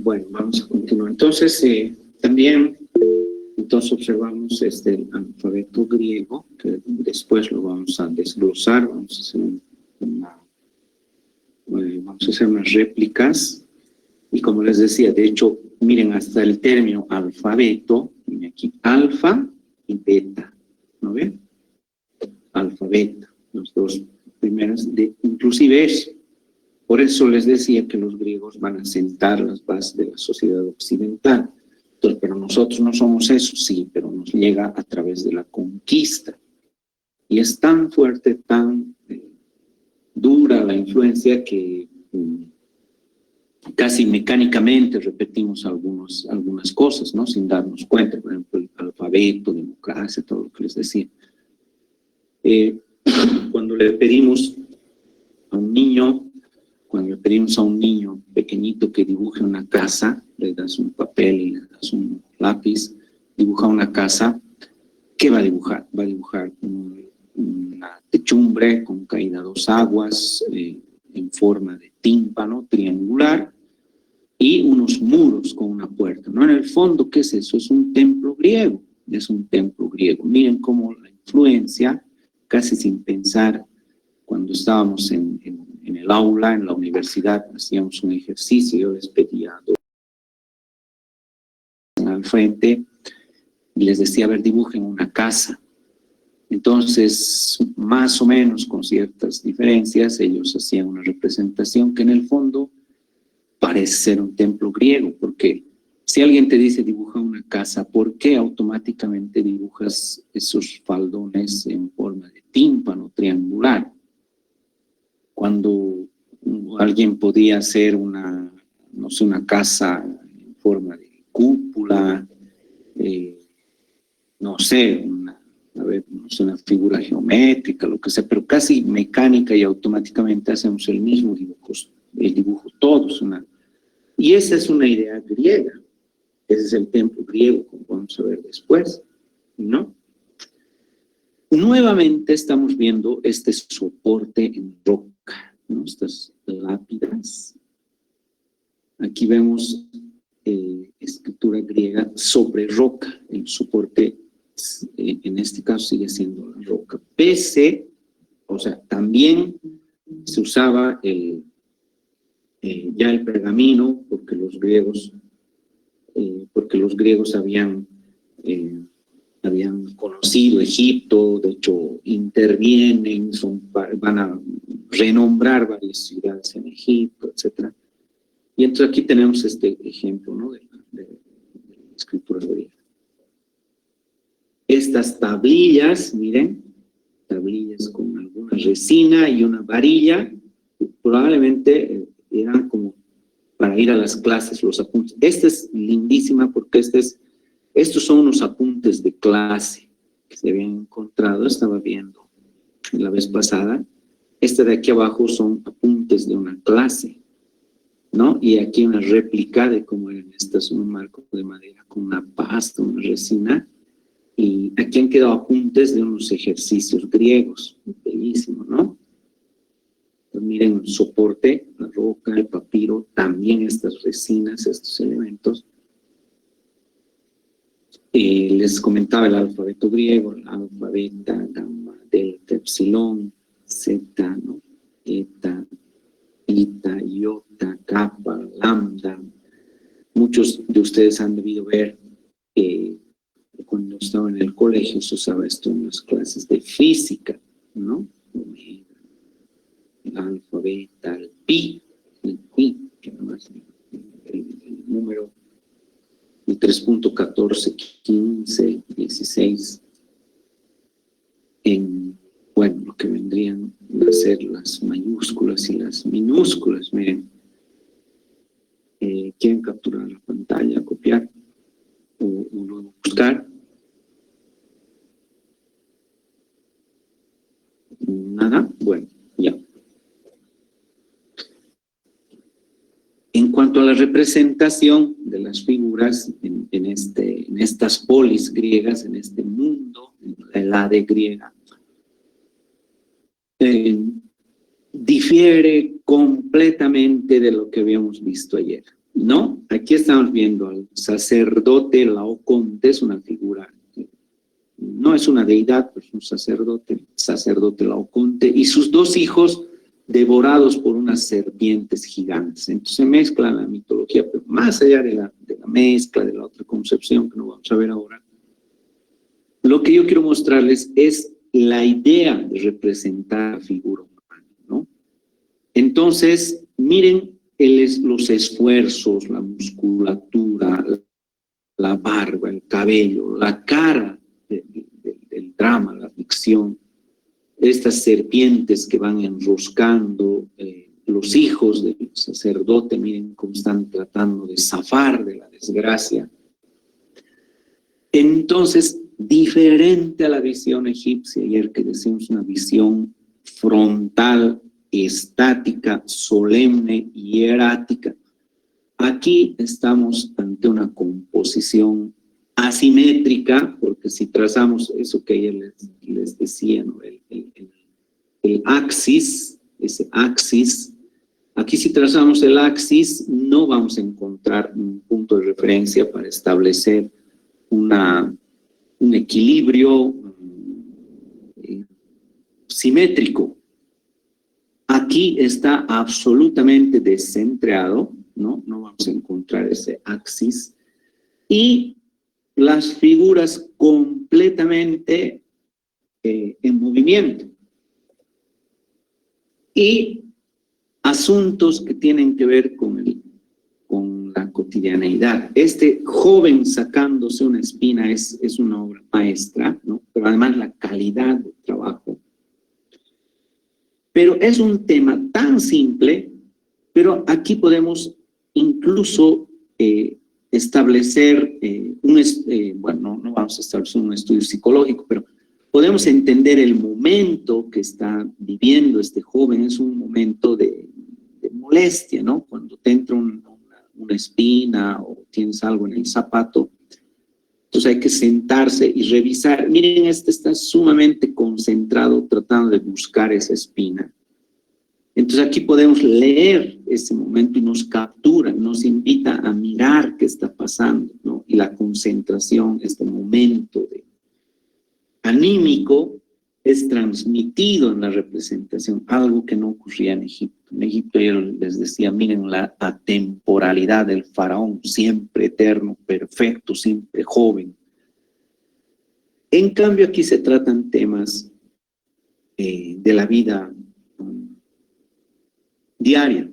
Bueno, vamos a continuar. Entonces, también observamos el alfabeto griego, que después lo vamos a desglosar, vamos a hacer unas réplicas, y como les decía, de hecho, miren, hasta el término alfabeto, miren aquí, alfa y beta, ¿no ven? Alfa, beta, los dos primeros, inclusive eso. Por eso les decía que los griegos van a sentar las bases de la sociedad occidental. Entonces, pero nosotros no somos eso, sí, pero nos llega a través de la conquista. Y es tan fuerte, tan dura la influencia que casi mecánicamente repetimos algunas cosas, ¿no? Sin darnos cuenta, por ejemplo, el alfabeto, democracia, todo lo que les decía. Cuando le pedimos a un niño pequeñito que dibuje una casa, le das un papel y le das un lápiz, dibuja una casa, ¿qué va a dibujar? Va a dibujar un techumbre con caída a 2 aguas en forma de tímpano triangular y unos muros con una puerta, ¿no? En el fondo, ¿qué es eso? Es un templo griego, es un templo griego. Miren cómo la influencia, casi sin pensar, cuando estábamos en el aula, en la universidad, hacíamos un ejercicio, yo les pedía a 2 al frente y les decía, a ver, dibujen una casa. Entonces, más o menos con ciertas diferencias, ellos hacían una representación que en el fondo parece ser un templo griego, porque si alguien te dice dibuja una casa, ¿por qué automáticamente dibujas esos faldones en forma de tímpano triangular? Cuando alguien podía hacer una, no sé, una casa en forma de cúpula, no sé, una figura geométrica, lo que sea, pero casi mecánica y automáticamente hacemos el mismo dibujo todos. Y esa es una idea griega. Ese es el templo griego, como vamos a ver después, ¿no? Nuevamente estamos viendo este soporte en roca, ¿no? Estas lápidas. Aquí vemos escritura griega sobre roca. El soporte, en este caso, sigue siendo la roca. Pese, o sea, también se usaba ya el pergamino, porque los griegos habían conocido Egipto, de hecho intervienen, van a renombrar varias ciudades en Egipto, etc. Y entonces aquí tenemos este ejemplo, ¿no? de la escritura griega. Estas tablillas, miren, tablillas con alguna resina y una varilla, probablemente eran como para ir a las clases, los apuntes. Esta es lindísima porque estos son unos apuntes de clase que se habían encontrado, estaba viendo la vez pasada. Este de aquí abajo son apuntes de una clase, ¿no? Y aquí una réplica de cómo eran estas, un marco de madera con una pasta, una resina. Y aquí han quedado apuntes de unos ejercicios griegos, bellísimo, ¿no? Pues miren, el soporte, la roca, el papiro, también estas resinas, estos elementos. Les comentaba el alfabeto griego, el alfa, beta, gamma, delta, epsilon, zeta, ¿no? Eta, pita, iota, kappa, lambda. Muchos de ustedes han debido ver cuando estaba en el colegio se usaba esto en las clases de física, ¿no? El alfa, beta, el pi, que además el número, el 3.14, 15, 16, bueno, lo que vendrían a ser las mayúsculas y las minúsculas, miren. ¿Quieren capturar la pantalla, copiar o luego buscar? Nada, bueno, ya. En cuanto a la representación de las figuras en estas polis griegas, en este mundo, en la Helade griega, difiere completamente de lo que habíamos visto ayer, ¿no? Aquí estamos viendo al sacerdote Laoconte, es una figura, no es una deidad, pero es un sacerdote Laoconte, y sus 2 hijos devorados por unas serpientes gigantes. Entonces se mezcla la mitología, pero más allá de la mezcla, de la otra concepción que no vamos a ver ahora, lo que yo quiero mostrarles es la idea de representar la figura humana, ¿no? Entonces, miren los esfuerzos, la musculatura, la barba, el cabello, la cara del drama, la ficción, estas serpientes que van enroscando, los hijos del sacerdote, miren cómo están tratando de zafar de la desgracia. Entonces, diferente a la visión egipcia, ayer que decimos una visión frontal, estática, solemne y hierática, aquí estamos ante una composición asimétrica, porque si trazamos eso que ayer les decía, ¿no? el axis, ese axis. Aquí si trazamos el axis, no vamos a encontrar un punto de referencia para establecer un equilibrio simétrico. Aquí está absolutamente descentrado, ¿no? No vamos a encontrar ese axis. Y las figuras completamente en movimiento. Y asuntos que tienen que ver con la cotidianeidad. Este joven sacándose una espina es una obra maestra, ¿no? Pero además la calidad del trabajo. Pero es un tema tan simple, pero aquí podemos incluso establecer bueno, no vamos a establecer un estudio psicológico, pero podemos entender el momento que está viviendo este joven. Es un momento de molestia, ¿no? Cuando te entra una espina o tienes algo en el zapato, entonces hay que sentarse y revisar. Miren, este está sumamente concentrado tratando de buscar esa espina. Entonces aquí podemos leer ese momento y nos captura, nos invita a mirar qué está pasando, ¿no? Y la concentración, este momento anímico, es transmitido en la representación, algo que no ocurría en Egipto. En Egipto yo les decía, miren la atemporalidad del faraón, siempre eterno, perfecto, siempre joven. En cambio aquí se tratan temas de la vida diaria.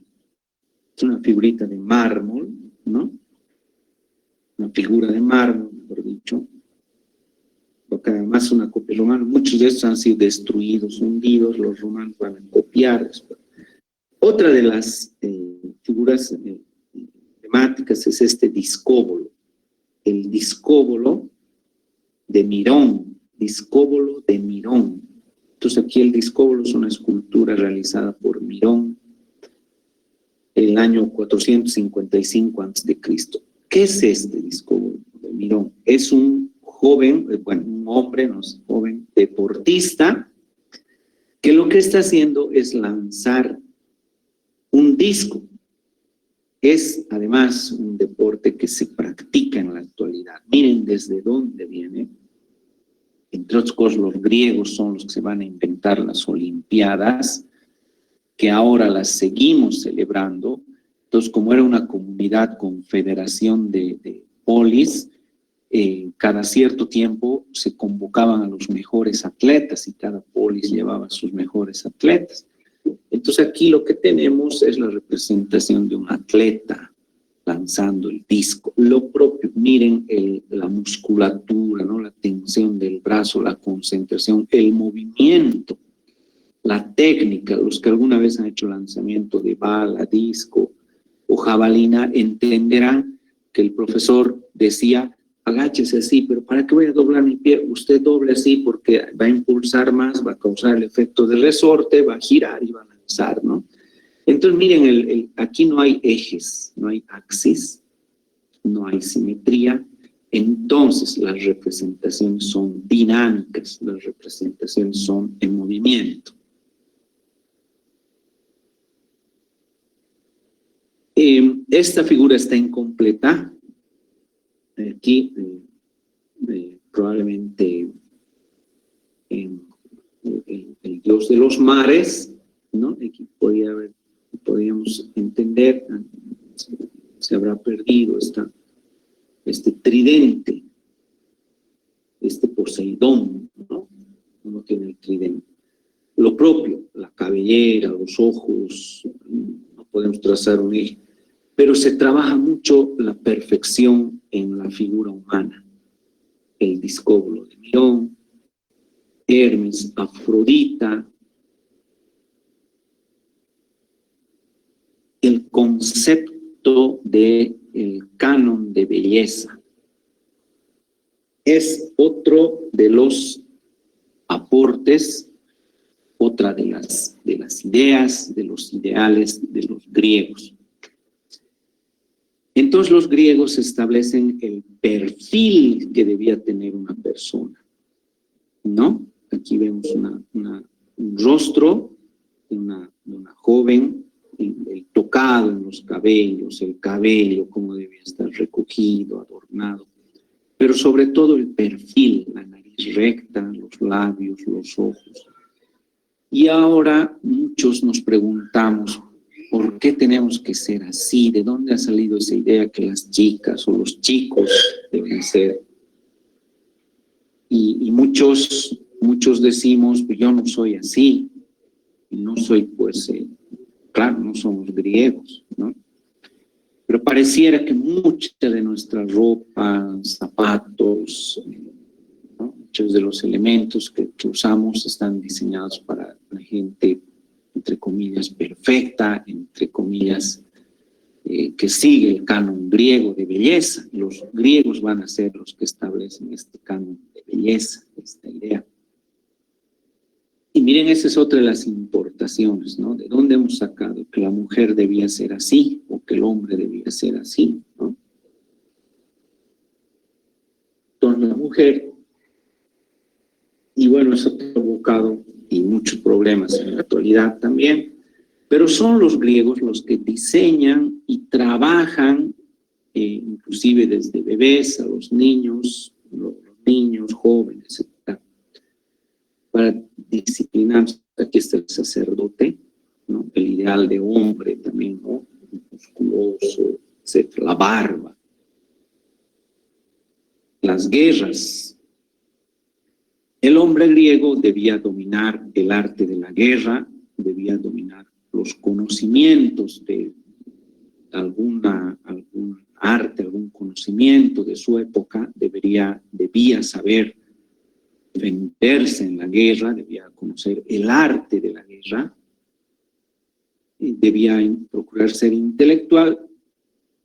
Es una figurita de mármol, ¿no? Una figura de mármol, mejor dicho, porque además es una copia romana. Muchos de estos han sido destruidos, hundidos, los romanos van a copiar. Otra de las figuras temáticas es este discóbolo, el discóbolo de Mirón, discóbolo de Mirón. Entonces aquí el discóbolo es una escultura realizada por Mirón en el año 455 a.C. ¿Qué es este discóbolo de Mirón? Es un joven, bueno, un hombre, no es joven, deportista, que lo que está haciendo es lanzar un disco. Es además un deporte que se practica en la actualidad. Miren desde dónde viene. Entre otras cosas, los griegos son los que se van a inventar las Olimpiadas, que ahora las seguimos celebrando. Entonces, como era una comunidad con federación de polis, cada cierto tiempo se convocaban a los mejores atletas y cada polis llevaba a sus mejores atletas. Entonces aquí lo que tenemos es la representación de un atleta lanzando el disco. Lo propio, miren la musculatura, ¿no? La tensión del brazo, la concentración, el movimiento, la técnica. Los que alguna vez han hecho lanzamiento de bala, disco o jabalina entenderán que el profesor decía, agáchese así, pero ¿para qué voy a doblar mi pie? Usted doble así porque va a impulsar más, va a causar el efecto de resorte, va a girar y va a lanzar, ¿no? Entonces, miren, aquí no hay ejes, no hay axis, no hay simetría. Entonces, las representaciones son dinámicas, las representaciones son en movimiento. Esta figura está incompleta. Aquí probablemente el dios de los mares, ¿no? Aquí podríamos entender, se habrá perdido este tridente, este Poseidón, ¿no? No tiene el tridente. Lo propio, la cabellera, los ojos, no podemos trazar un eje, pero se trabaja mucho la perfección en la figura humana. El discóbolo de Mirón, Hermes, Afrodita, el concepto del canon de belleza. Es otro de los aportes, otra de las ideas, de los ideales de los griegos. Entonces los griegos establecen el perfil que debía tener una persona, ¿no? Aquí vemos una un rostro de una joven, el tocado en los cabellos, el cabello, cómo debía estar recogido, adornado, pero sobre todo el perfil, la nariz recta, los labios, los ojos. Y ahora muchos nos preguntamos, ¿por qué tenemos que ser así? ¿De dónde ha salido esa idea que las chicas o los chicos deben ser? Y muchos decimos, pues yo no soy así, y no soy, pues, claro, no somos griegos, ¿no? Pero pareciera que mucha de nuestra ropa, zapatos, ¿no? Muchos de los elementos que usamos están diseñados para la gente, entre comillas, perfecta, entre comillas, que sigue el canon griego de belleza. Los griegos van a ser los que establecen este canon de belleza, esta idea. Y miren, esa es otra de las importaciones, ¿no? ¿De dónde hemos sacado que la mujer debía ser así o que el hombre debía ser así, ¿no? Entonces la mujer, y bueno, eso ha provocado y muchos problemas en la actualidad también, pero son los griegos los que diseñan y trabajan, inclusive desde bebés a los niños jóvenes, etc., para disciplinarse. Aquí está el sacerdote, ¿no? El ideal de hombre también, ¿no? Musculoso, etc. La barba. Las guerras. El hombre griego debía dominar el arte de la guerra, debía dominar los conocimientos de algún arte, algún conocimiento de su época, debía saber defenderse en la guerra, debía conocer el arte de la guerra, debía procurar ser intelectual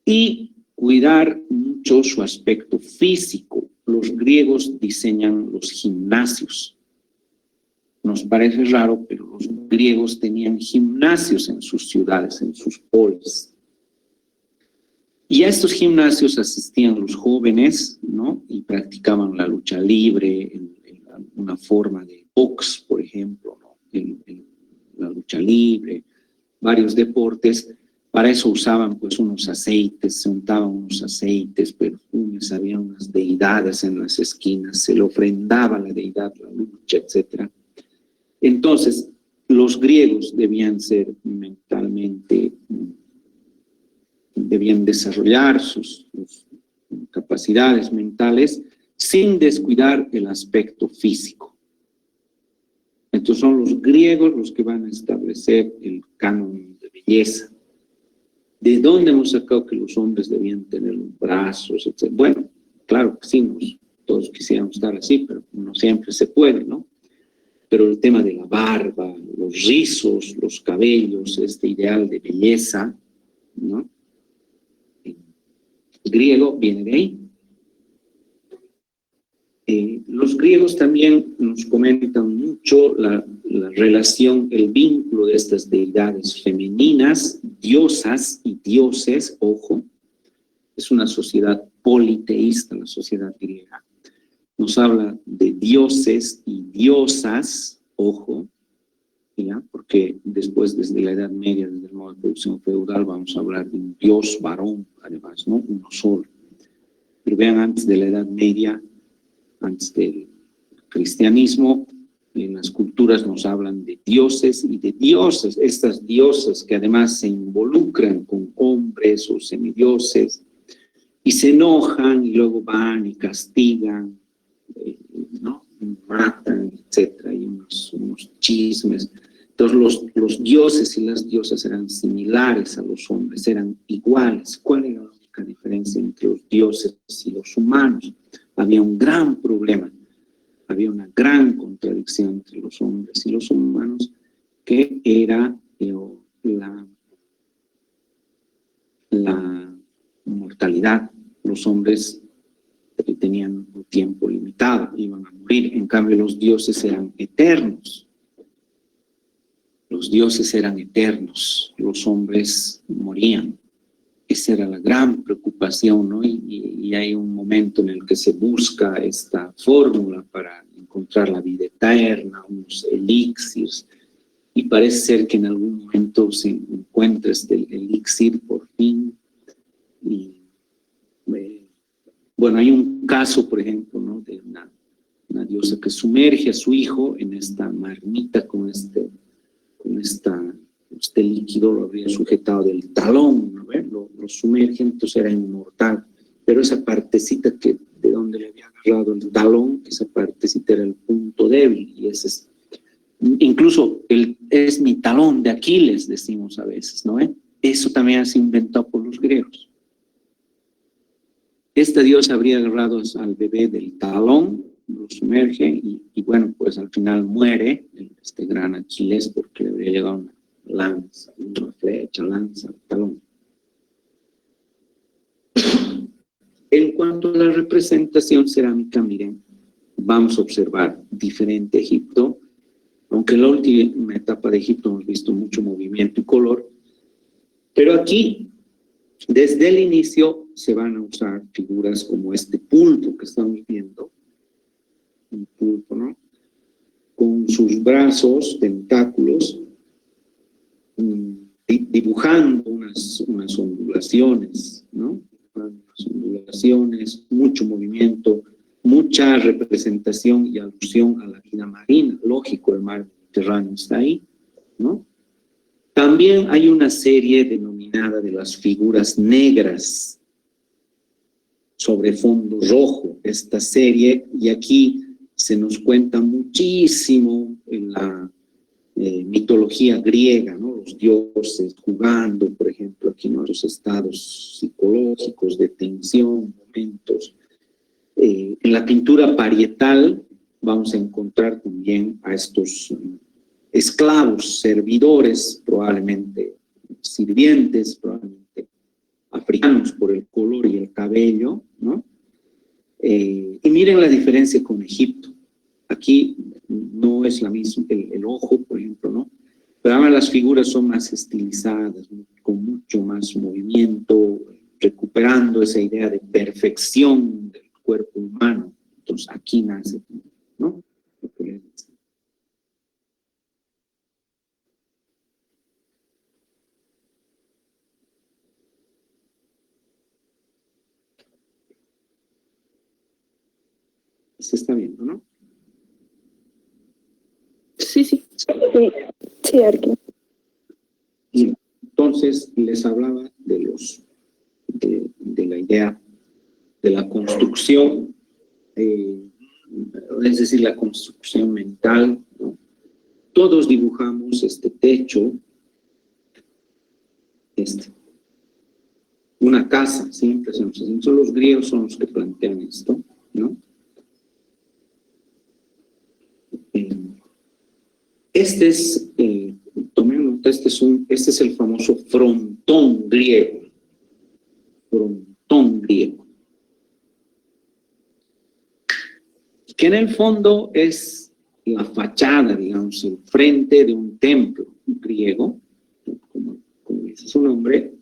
y cuidar mucho su aspecto físico. Los griegos diseñan los gimnasios. Nos parece raro, pero los griegos tenían gimnasios en sus ciudades, en sus polis. Y a estos gimnasios asistían los jóvenes, ¿no? Y practicaban la lucha libre, una forma de box, por ejemplo, ¿no? La lucha libre, varios deportes. Para eso usaban pues unos aceites, se untaban unos aceites, perfumes, había unas deidades en las esquinas, se le ofrendaba a la deidad la lucha, etc. Entonces, los griegos debían ser mentalmente, debían desarrollar sus capacidades mentales sin descuidar el aspecto físico. Entonces son los griegos los que van a establecer el canon de belleza. ¿De dónde hemos sacado que los hombres debían tener los brazos, etc.? Bueno, claro que sí, todos quisiéramos estar así, pero no siempre se puede, ¿no? Pero el tema de la barba, los rizos, los cabellos, este ideal de belleza, ¿no? El griego viene de ahí. Los griegos también nos comentan mucho la relación, el vínculo de estas deidades femeninas, diosas y dioses, ojo, es una sociedad politeísta, la sociedad griega. Nos habla de dioses y diosas, ojo, ¿ya? Porque después, desde la Edad Media, desde el modo de producción feudal, vamos a hablar de un dios varón, además, ¿no? Uno solo. Pero vean, antes de la Edad Media, antes del cristianismo, en las culturas nos hablan de dioses y de diosas, estas diosas que además se involucran con hombres o semidioses y se enojan y luego van y castigan, ¿no? Matan, etc. Hay unos chismes. Entonces los dioses y las diosas eran similares a los hombres, eran iguales. ¿Cuál era la única diferencia entre los dioses y los humanos? Había un gran problema, había una gran contradicción entre los hombres y los humanos, que era la mortalidad. Los hombres tenían un tiempo limitado, iban a morir. En cambio, los dioses eran eternos. Los dioses eran eternos, los hombres morían. Esa era la gran preocupación, ¿no? Y hay un momento en el que se busca esta fórmula para encontrar la vida eterna, unos elixirs, y parece ser que en algún momento se encuentra este elixir por fin. Y bueno, hay un caso, por ejemplo, ¿no?, de una diosa que sumerge a su hijo en esta marmita con este líquido, lo habría sujetado del talón, ¿no? Lo sumerge, entonces era inmortal, pero esa partecita de donde le había agarrado el talón, esa partecita era el punto débil, y ese es, incluso es mi talón de Aquiles, decimos a veces, ¿no? Eso también ha sido inventado por los griegos. Esta diosa habría agarrado al bebé del talón, lo sumerge y bueno, pues al final muere este gran Aquiles porque le habría llegado una lanza, una flecha, lanza, talón. En cuanto a la representación cerámica, miren, vamos a observar diferente Egipto, aunque en la última etapa de Egipto hemos visto mucho movimiento y color, pero aquí, desde el inicio, se van a usar figuras como este pulpo que estamos viendo, un pulpo, ¿no?, con sus brazos, tentáculos, dibujando unas ondulaciones, ¿no? Unas ondulaciones, mucho movimiento, mucha representación y alusión a la vida marina. Lógico, el mar Mediterráneo está ahí, ¿no? También hay una serie denominada de las figuras negras sobre fondo rojo, esta serie, y aquí se nos cuenta muchísimo en la mitología griega, ¿no? Los dioses jugando, por ejemplo, aquí en los estados psicológicos de tensión, momentos. En la pintura parietal vamos a encontrar también a estos esclavos, servidores, probablemente sirvientes, probablemente africanos por el color y el cabello, ¿no? Y miren la diferencia con Egipto. Aquí no es la misma, el ojo, por ejemplo, ¿no? Pero ahora las figuras son más estilizadas, ¿no?, con mucho más movimiento, recuperando esa idea de perfección del cuerpo humano. Entonces aquí nace, ¿no?, lo que les decía. Se está viendo, ¿no? Sí, sí. Sí, Arqui. Y entonces les hablaba de la idea de la construcción, es decir, la construcción mental, ¿no? Todos dibujamos este techo, una casa, siempre son los griegos son los que plantean esto, ¿no? Este es, tomen nota, este es el famoso frontón griego. Frontón griego. Que en el fondo es la fachada, digamos, el frente de un templo griego, como dice su nombre,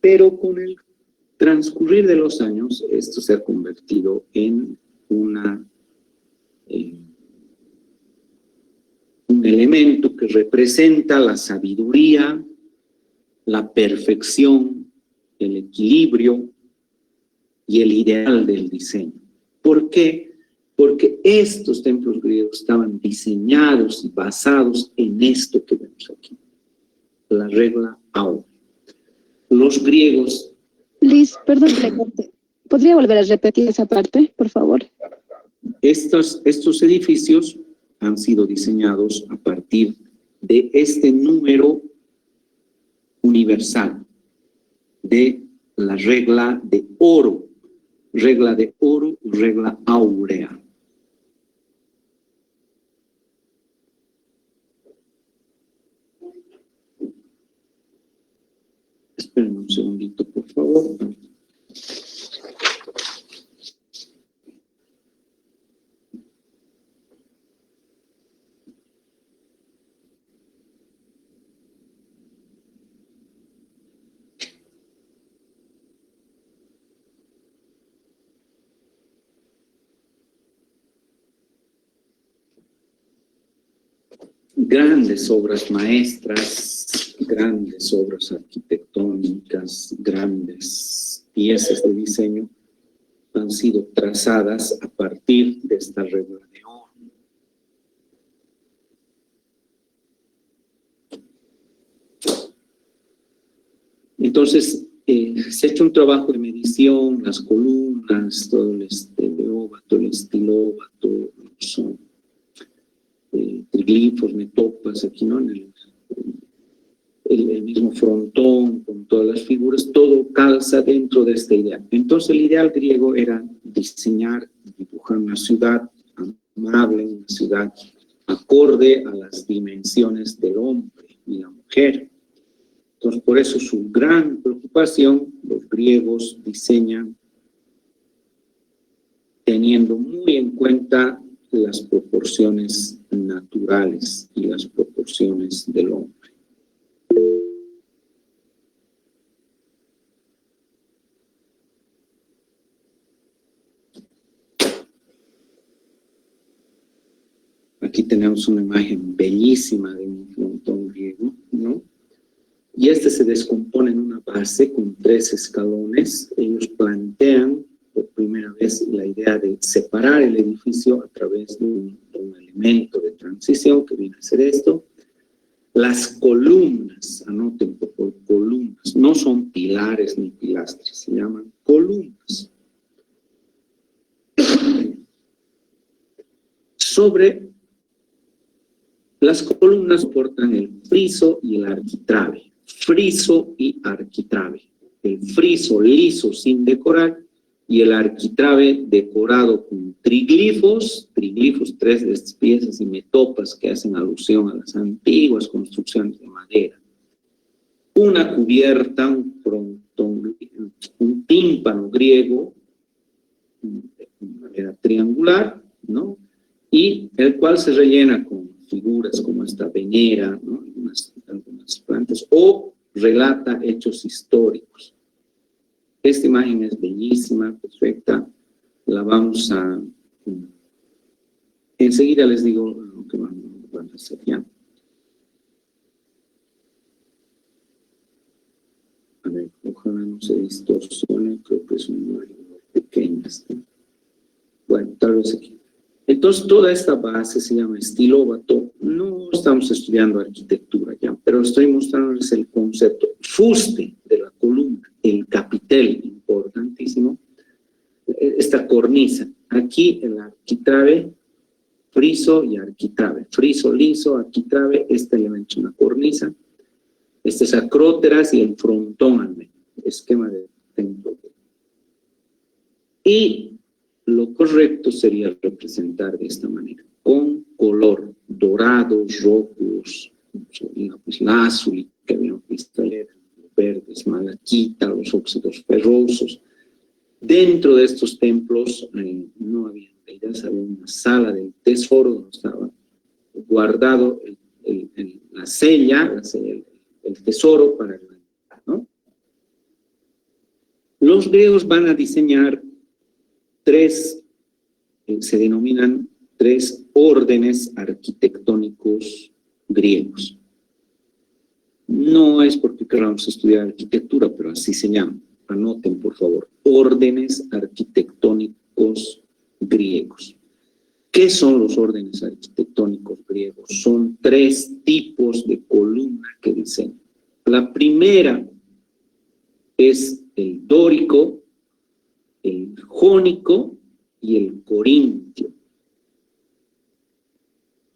pero con el transcurrir de los años, esto se ha convertido en un elemento que representa la sabiduría, la perfección, el equilibrio y el ideal del diseño. ¿Por qué? Porque estos templos griegos estaban diseñados y basados en esto que vemos aquí, la regla Áurea. Los griegos... Liz, perdón que le corte. ¿Podría volver a repetir esa parte, por favor? Estos edificios han sido diseñados a partir de este número universal, de la regla de oro o regla áurea. Esperen un segundito, por favor. grandes obras maestras, grandes obras arquitectónicas, grandes piezas de diseño han sido trazadas a partir de esta regla de oro. Entonces, se ha hecho un trabajo de medición, las columnas, todo el esteleóbato, el estilóbato, son triglifos, metopas, aquí, ¿no? En el mismo frontón, con todas las figuras, todo calza dentro de esta idea. Entonces, el ideal griego era diseñar, dibujar una ciudad amable, una ciudad acorde a las dimensiones del hombre y la mujer. Entonces, por eso su gran preocupación, los griegos diseñan teniendo muy en cuenta las proporciones naturales y las proporciones del hombre. Aquí tenemos una imagen bellísima de un frontón griego, ¿no? Y este se descompone en una base con 3 escalones. Ellos plantean por primera vez la idea de separar el edificio a través de un elemento de transición que viene a ser esto. Las columnas, anoten por favor, columnas, no son pilares ni pilastras, se llaman columnas. Sobre las columnas portan el friso y el arquitrabe. Friso y arquitrabe. El friso liso sin decorar y el arquitrabe decorado con triglifos, 3 de estas piezas y metopas que hacen alusión a las antiguas construcciones de madera. Una cubierta, un frontón, un tímpano griego, de manera triangular, ¿no? Y el cual se rellena con figuras como esta venera, ¿no? algunas plantas, o relata hechos históricos. Esta imagen es bellísima, perfecta, la vamos a... Enseguida les digo lo que van a hacer ya. A ver, ojalá no se distorsione, creo que es una imagen muy pequeña. Bueno, tal vez aquí. Entonces, toda esta base se llama estilóbato. No estamos estudiando arquitectura ya, pero estoy mostrándoles el concepto. Fuste de la columna, el capitel, importantísimo, esta cornisa. Aquí el arquitrabe, friso y arquitrabe. Friso, liso, arquitrabe, este elemento es una cornisa. Este es acróteras y el frontón al medio, esquema de templo. Y lo correcto sería representar de esta manera, con color dorados, rojos, pues, la azul que habíamos visto ayer, verdes, malaquita, los óxidos ferrosos. Dentro de estos templos no había ellas, había una sala del tesoro donde estaba guardado la sella, el tesoro para el, ¿no? Los griegos van a diseñar 3, se denominan 3 órdenes arquitectónicos griegos. No es porque queramos estudiar arquitectura, pero así se llaman. Anoten, por favor, órdenes arquitectónicos griegos. ¿Qué son los órdenes arquitectónicos griegos? Son 3 tipos de columna que diseñan. La primera es el dórico, el jónico y el corintio.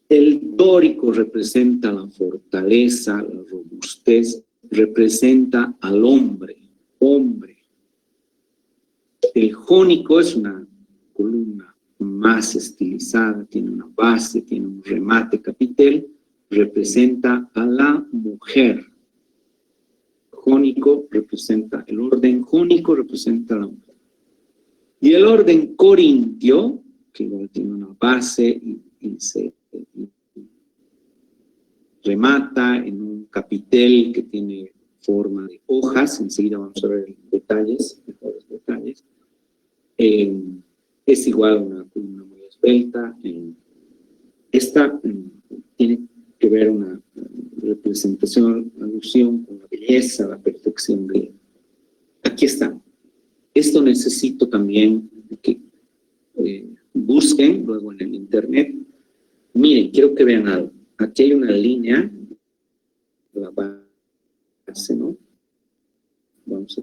El dórico representa la fortaleza, la robustez, representa al hombre. El jónico es una columna más estilizada, tiene una base, tiene un remate capitel, representa a la mujer. Jónico representa, el orden jónico representa a la mujer. Y el orden corintio, que igual tiene una base y se remata en un capitel que tiene forma de hojas, enseguida vamos a ver detalles, mejores detalles. Es igual a una columna muy esbelta. Esta tiene que ver una representación, alusión con la belleza, la perfección de... Aquí está. Esto necesito también que busquen luego en el internet. Miren, quiero que vean algo. Aquí hay una línea, la base, ¿no? Vamos a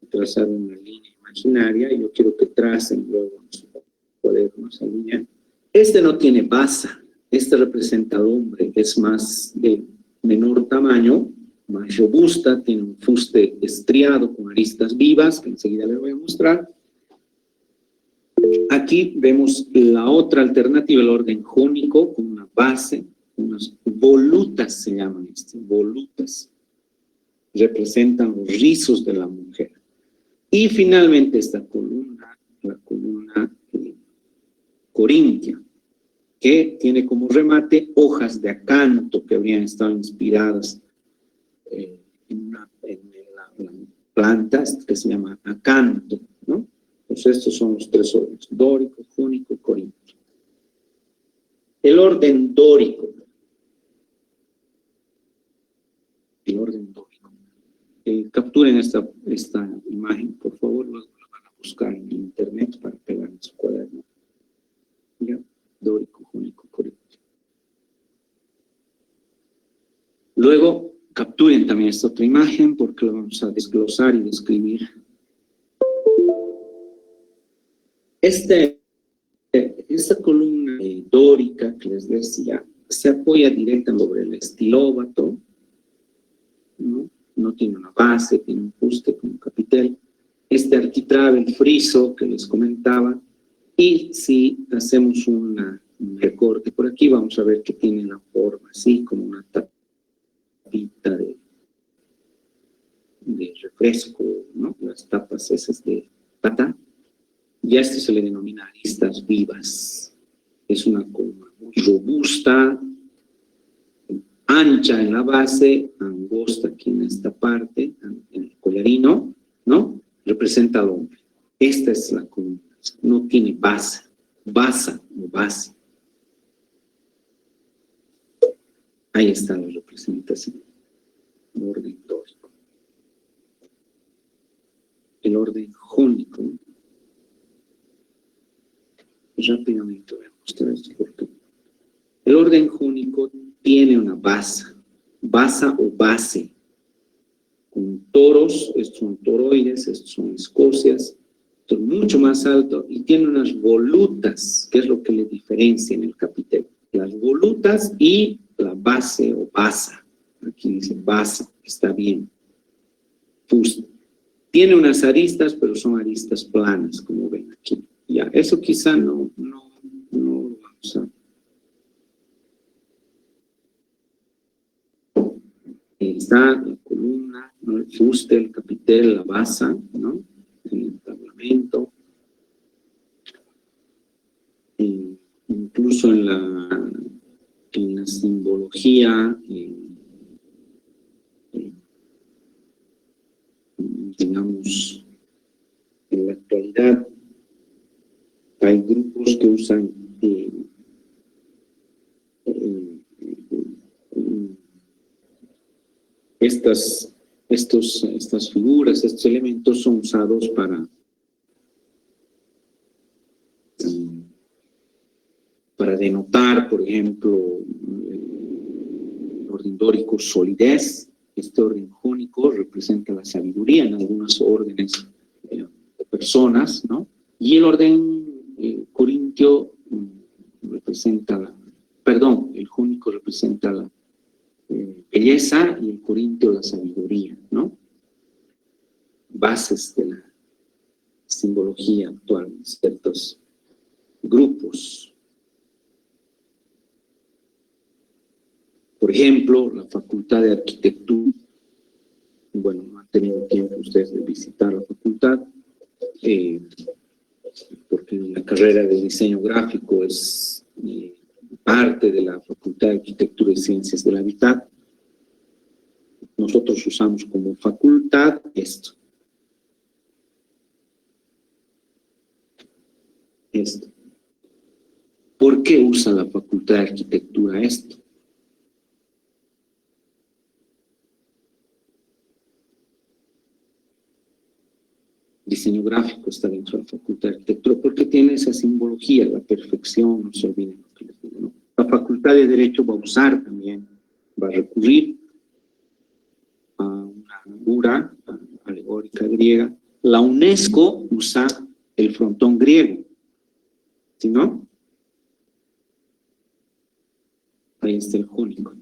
trazar una línea imaginaria y yo quiero que tracen luego en su cuaderno esa línea. Este no tiene base, este representa al hombre, es más de menor tamaño, más robusta, tiene un fuste estriado con aristas vivas, que enseguida les voy a mostrar. Aquí vemos la otra alternativa, el orden jónico, con una base, unas volutas se llaman estas, volutas. Representan los rizos de la mujer. Y finalmente esta columna, la columna corintia, que tiene como remate hojas de acanto que habrían estado inspiradas en la planta que se llama acanto, ¿no? Pues estos son los tres órdenes, dórico, jónico y corintio. El orden dórico. El orden dórico. Capturen esta imagen, por favor, luego la van a buscar en internet para pegar en su cuaderno. Ya, dórico, jónico, corintio. Luego, capturen también esta otra imagen porque la vamos a desglosar y describir. Esta columna dórica que les decía se apoya directamente sobre el estilóbato, ¿no? No tiene una base, tiene un fuste con un capitel. Este arquitrabe, el friso que les comentaba, y si hacemos un recorte por aquí, vamos a ver que tiene la forma así, como una tapita de refresco, ¿no? Las tapas esas de pata. Y a esto se le denomina aristas vivas. Es una columna muy robusta, ancha en la base, angosta aquí en esta parte, en el collarino, ¿no? Representa al hombre. Esta es la columna. No tiene base, basa o base. Ahí está la representación. El orden dórico. El orden jónico. Rápidamente voy a mostrar esto porque el orden jónico tiene una basa o base, con toros, estos son toroides, estos son escocias, esto es mucho más alto y tiene unas volutas, que es lo que le diferencia en el capitel, las volutas y la base o basa, aquí dice base, está bien, fuste. Tiene unas aristas, pero son aristas planas, como ven aquí. Ya, eso quizá no lo vamos a... Está la columna, ¿no? El fuste, el capitel, la basa, ¿no? El entablamento. Incluso en la simbología, digamos, en la actualidad, hay grupos que usan estas figuras, estos elementos son usados para denotar, por ejemplo, el orden dórico solidez. Este orden jónico representa la sabiduría en algunos órdenes de personas, ¿no? Y el orden corintio representa el jónico representa la belleza y el corintio la sabiduría, ¿no? Bases de la simbología actual en ciertos grupos. Por ejemplo, la Facultad de Arquitectura, bueno, no han tenido tiempo ustedes de visitar la facultad, porque la carrera de diseño gráfico es parte de la Facultad de Arquitectura y Ciencias del Hábitat. Nosotros usamos como facultad esto. ¿Por qué usa la Facultad de Arquitectura esto? diseño gráfico está dentro de la Facultad de Arquitectura, porque tiene esa simbología, la perfección, no se olviden lo que les digo, ¿no? La Facultad de Derecho va a usar también, va a recurrir a una figura alegórica griega. La UNESCO usa el frontón griego, ¿sí, no? Ahí está el jónico,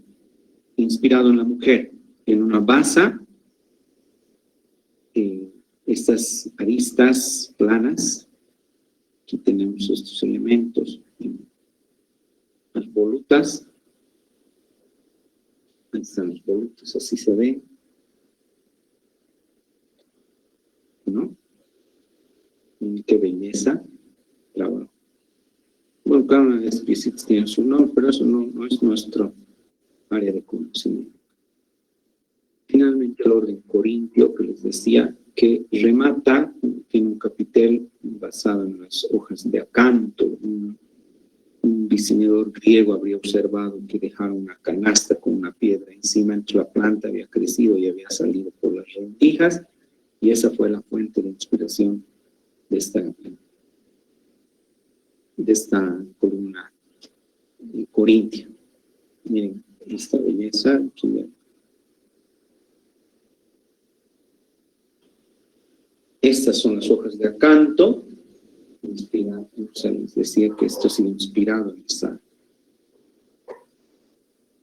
inspirado en la mujer, en una basa, estas aristas planas. Aquí tenemos estos elementos, las volutas. Ahí están las volutas, así se ven, ¿no? Y qué belleza, claro. Bueno, cada una de las piezas tiene su nombre, pero eso no es nuestro área de conocimiento. Finalmente, el orden corintio, que les decía, que remata, tiene un capitel basado en las hojas de acanto. Un diseñador griego habría observado que dejaron una canasta con una piedra encima, entre la planta había crecido y había salido por las rendijas, y esa fue la fuente de inspiración de esta columna corintia. Miren esta belleza aquí. Estas son las hojas de acanto. O sea, les decía que esto ha sido inspirado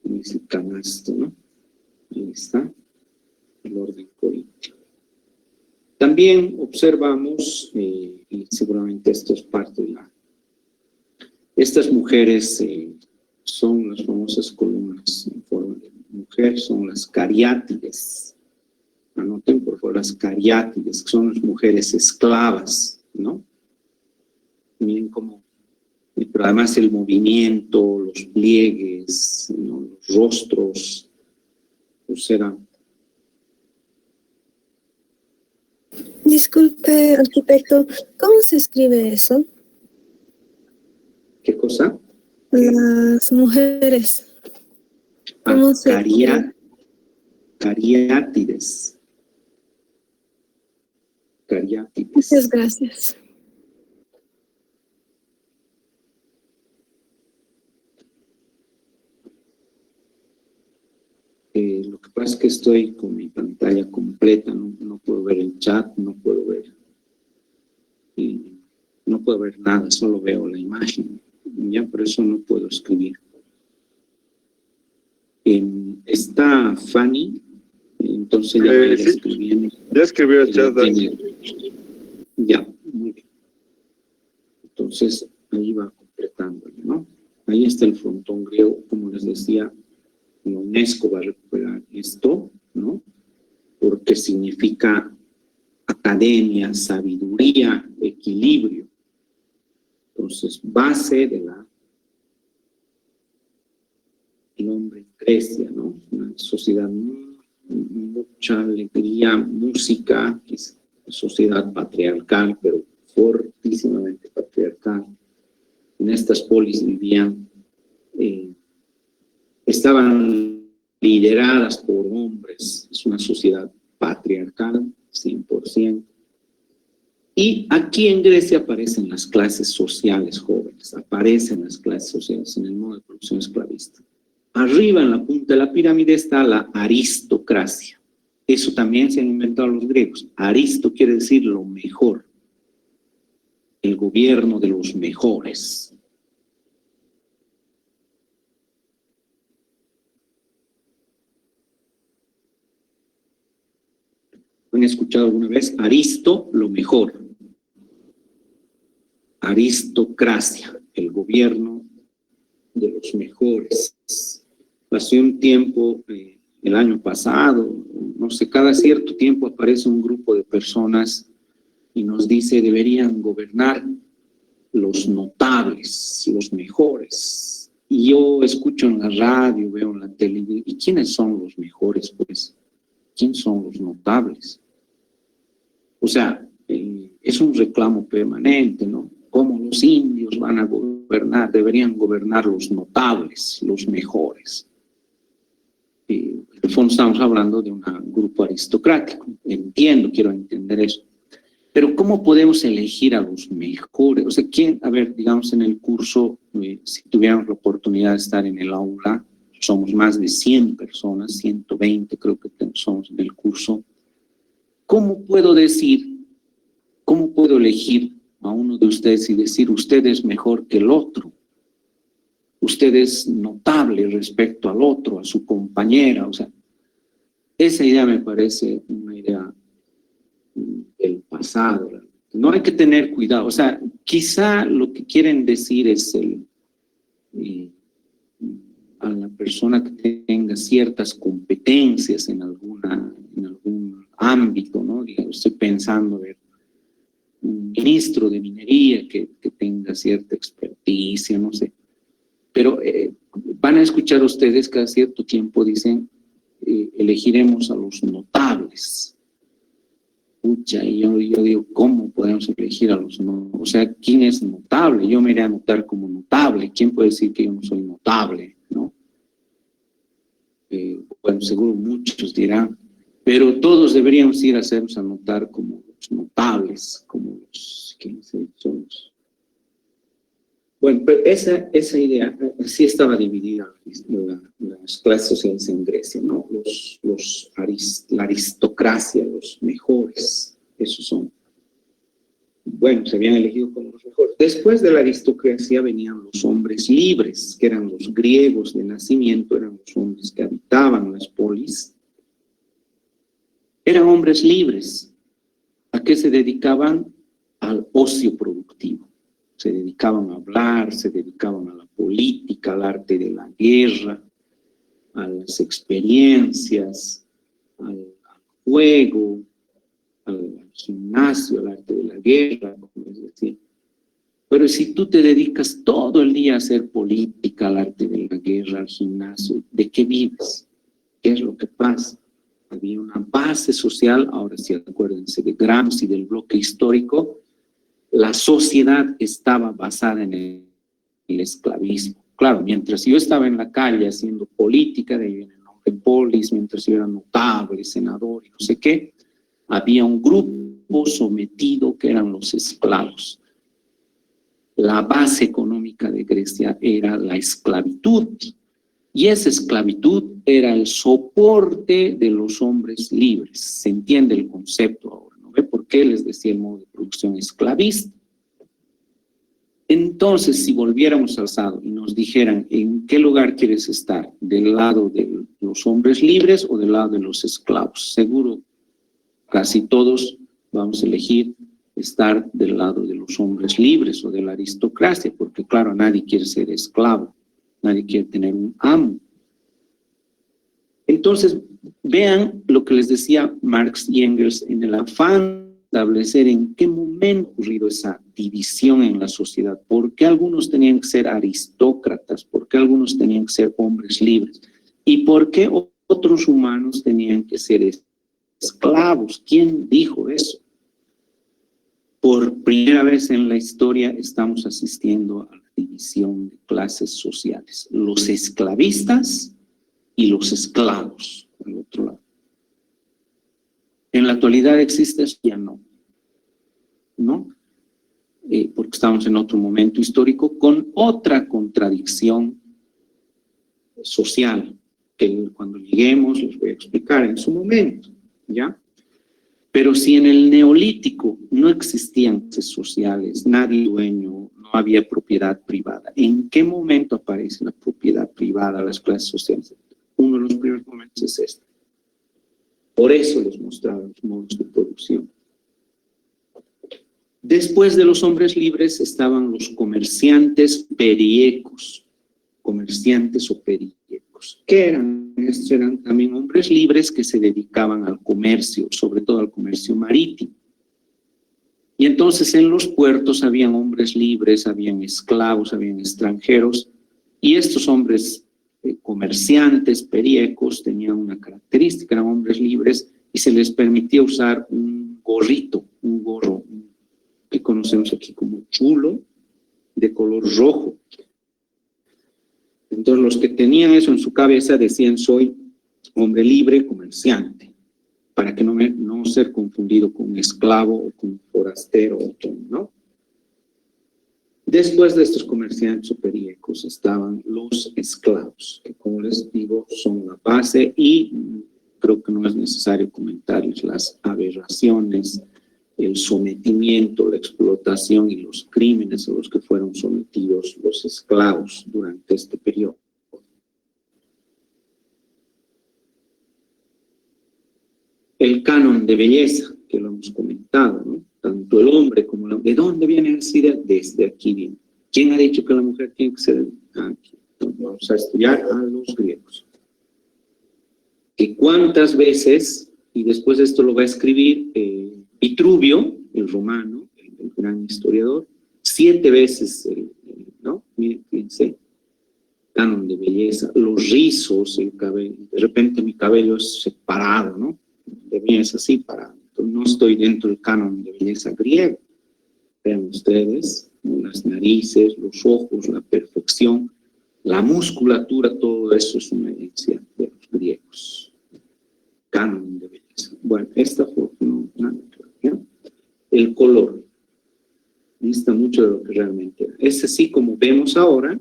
en ese canasto, ¿no? Ahí está el orden corintio. También observamos, y seguramente esto es parte de estas mujeres son las famosas columnas en forma de mujer, son las cariátides. Anoten por favor las cariátides, que son las mujeres esclavas, ¿no? Miren cómo, pero además el movimiento, los pliegues, ¿no? Los rostros, pues eran. Disculpe, arquitecto, ¿cómo se escribe eso? ¿Qué cosa? Las mujeres. ¿Cómo se escribe? Cariátides. Cariátides. Muchas gracias. Lo que pasa es que estoy con mi pantalla completa, no puedo ver el chat, no puedo ver nada, solo veo la imagen, ya por eso no puedo escribir. Está Fanny, entonces ya me sí, escribiendo. Ya escribió el chat. Ya, muy bien. Entonces ahí va completándolo, ¿no? Ahí está el frontón griego, como les decía. La UNESCO va a recuperar esto, ¿no? Porque significa academia, sabiduría, equilibrio. Entonces, base de el hombre en Grecia, ¿no? Una sociedad mucha alegría, música, que es una sociedad patriarcal, pero fortísimamente patriarcal. En estas polis vivían estaban lideradas por hombres, es una sociedad patriarcal, 100%. Y aquí en Grecia aparecen las clases sociales jóvenes, aparecen las clases sociales en el modo de producción esclavista. Arriba en la punta de la pirámide está la aristocracia. Eso también se han inventado los griegos. Aristo quiere decir lo mejor, el gobierno de los mejores. ¿Han escuchado alguna vez? Aristo, lo mejor. Aristocracia, el gobierno de los mejores. Hace un tiempo, el año pasado, no sé, cada cierto tiempo aparece un grupo de personas y nos dice deberían gobernar los notables, los mejores. Y yo escucho en la radio, veo en la televisión, ¿y quiénes son los mejores? Pues, ¿quién son los notables? O sea, es un reclamo permanente, ¿no? ¿Cómo los indios van a gobernar? Deberían gobernar los notables, los mejores. En el fondo estamos hablando de un grupo aristocrático. Entiendo, quiero entender eso. Pero ¿cómo podemos elegir a los mejores? O sea, ¿quién, a ver, digamos en el curso, si tuviéramos la oportunidad de estar en el aula, somos más de 100 personas, 120 creo que somos en el curso, ¿cómo puedo decir, cómo puedo elegir a uno de ustedes y decir usted es mejor que el otro? Usted es notable respecto al otro, a su compañera, o sea, esa idea me parece una idea del pasado. No hay que tener cuidado, o sea, quizá lo que quieren decir es a la persona que tenga ciertas competencias en algún ámbito, ¿no? Digamos, estoy pensando en un ministro de minería que tenga cierta experticia, no sé. Pero van a escuchar ustedes cada cierto tiempo dicen, elegiremos a los notables. Pucha, y yo digo, ¿cómo podemos elegir a los notables? O sea, ¿quién es notable? Yo me iré a anotar como notable. ¿Quién puede decir que yo no soy notable? ¿No? Bueno, seguro muchos dirán, pero todos deberíamos ir a hacernos anotar como los notables, como los, ¿quiénes son los? Bueno, pero esa idea, así estaba dividida las clases sociales en Grecia, ¿no? La aristocracia, los mejores, esos son. Bueno, se habían elegido como los mejores. Después de la aristocracia venían los hombres libres, que eran los griegos de nacimiento, eran los hombres que habitaban las polis. Eran hombres libres. ¿A qué se dedicaban? Al ocio productivo. Se dedicaban a hablar, se dedicaban a la política, al arte de la guerra, a las experiencias, al juego, al gimnasio, al arte de la guerra, como es decir. Pero si tú te dedicas todo el día a hacer política, al arte de la guerra, al gimnasio, ¿de qué vives? ¿Qué es lo que pasa? Había una base social, ahora sí acuérdense de Gramsci, del bloque histórico. La sociedad estaba basada en el esclavismo. Claro, mientras yo estaba en la calle haciendo política, de ahí viene el nombre polis, mientras yo era notable, senador y no sé qué, había un grupo sometido que eran los esclavos. La base económica de Grecia era la esclavitud, y esa esclavitud era el soporte de los hombres libres. Se entiende el concepto ahora, ¿no ve? ¿Por qué les decía el modo de producción esclavista? Entonces, si volviéramos al pasado y nos dijeran en qué lugar quieres estar, del lado de los hombres libres o del lado de los esclavos, seguro casi todos vamos a elegir estar del lado de los hombres libres o de la aristocracia, porque claro, nadie quiere ser esclavo, nadie quiere tener un amo. Entonces, vean lo que les decía Marx y Engels en el afán de establecer en qué momento ha ocurrido esa división en la sociedad, por qué algunos tenían que ser aristócratas, por qué algunos tenían que ser hombres libres, y por qué otros humanos tenían que ser esclavos. ¿Quién dijo eso? Por primera vez en la historia estamos asistiendo a la división de clases sociales. Los esclavistas y los esclavos, al otro lado. En la actualidad existe eso, ya no. ¿No? Porque estamos en otro momento histórico con otra contradicción social, que cuando lleguemos les voy a explicar en su momento, ¿ya? Pero si en el neolítico no existían clases sociales, nadie dueño, no había propiedad privada, ¿en qué momento aparece la propiedad privada, las clases sociales? Uno de los primeros momentos es este. Por eso les mostraba los modos de producción. Después de los hombres libres estaban los comerciantes periecos, comerciantes o periecos. ¿Qué eran? Estos eran también hombres libres que se dedicaban al comercio, sobre todo al comercio marítimo. Y entonces en los puertos habían hombres libres, habían esclavos, habían extranjeros, y estos hombres comerciantes, periecos, tenían una característica, eran hombres libres y se les permitía usar un gorrito, un gorro que conocemos aquí como chulo, de color rojo. Entonces los que tenían eso en su cabeza decían: soy hombre libre, comerciante. para que no ser confundido con un esclavo o con un forastero, ¿no? Después de estos comerciantes o periecos estaban los esclavos, que como les digo son la base, y creo que no es necesario comentarles las aberraciones, el sometimiento, la explotación y los crímenes a los que fueron sometidos los esclavos durante este periodo. El canon de belleza, que lo hemos comentado, ¿no? Tanto el hombre como la mujer. ¿De dónde viene esa idea? Desde aquí viene. ¿Quién ha dicho que la mujer tiene que ser aquí? Entonces, vamos a estudiar a los griegos. Que cuántas veces, y después esto lo va a escribir Vitruvio, el romano, el gran historiador, 7 veces, ¿no? Miren, fíjense, canon de belleza, los rizos, el cabello, de repente mi cabello es separado, ¿no? De mí es así parado. Entonces no estoy dentro del canon de belleza griego. Vean ustedes, las narices, los ojos, la perfección, la musculatura, todo eso es una herencia de los griegos. Canon de belleza. Bueno, esta foto no, ¿no? El color dista mucho de lo que realmente era. Es así como vemos ahora,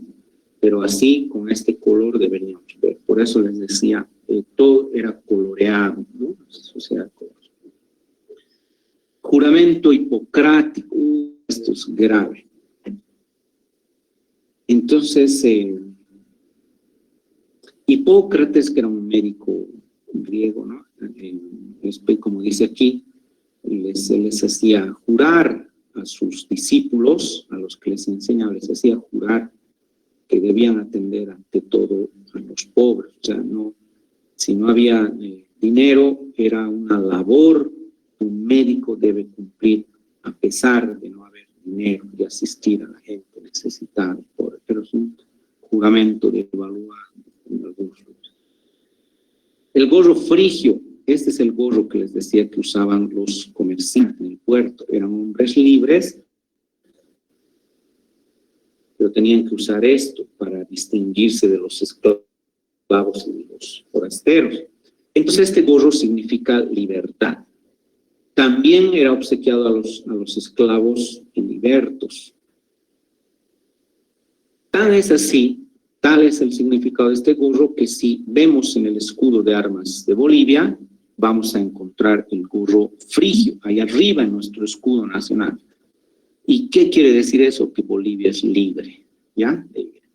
pero así con este color deberíamos ver. Por eso les decía, todo era coloreado, ¿no? Sociedad color. Juramento hipocrático, esto es grave. Entonces, Hipócrates, que era un médico griego, ¿no? Como dice aquí, se les hacía jurar a sus discípulos, a los que les enseñaba, les hacía jurar que debían atender ante todo a los pobres. O sea, si no había dinero, era una labor que un médico debe cumplir a pesar de no haber dinero, de asistir a la gente necesitada, pobre. Pero es un juramento de evaluar en algunos lugares. El gorro frigio, este es el gorro que les decía que usaban los comerciantes en el puerto. Eran hombres libres, pero tenían que usar esto para distinguirse de los esclavos y de los forasteros. Entonces este gorro significa libertad. También era obsequiado a los esclavos libertos. Tan es así, tal es el significado de este gorro, que si vemos en el escudo de armas de Bolivia, vamos a encontrar el gorro frigio, ahí arriba en nuestro escudo nacional. ¿Y qué quiere decir eso? Que Bolivia es libre, ¿ya?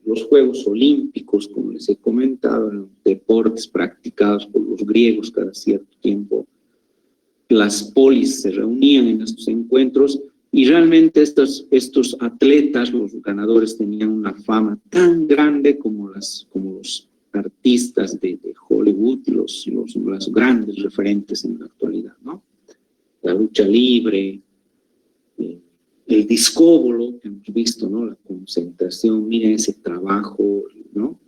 Los Juegos Olímpicos, como les he comentado, eran deportes practicados por los griegos cada cierto tiempo. Las polis se reunían en estos encuentros y realmente estos atletas, los ganadores, tenían una fama tan grande como los artistas de Hollywood, los grandes referentes en la actualidad, ¿no? La lucha libre, el discóbolo que hemos visto, ¿no? La concentración, miren ese trabajo, ¿no?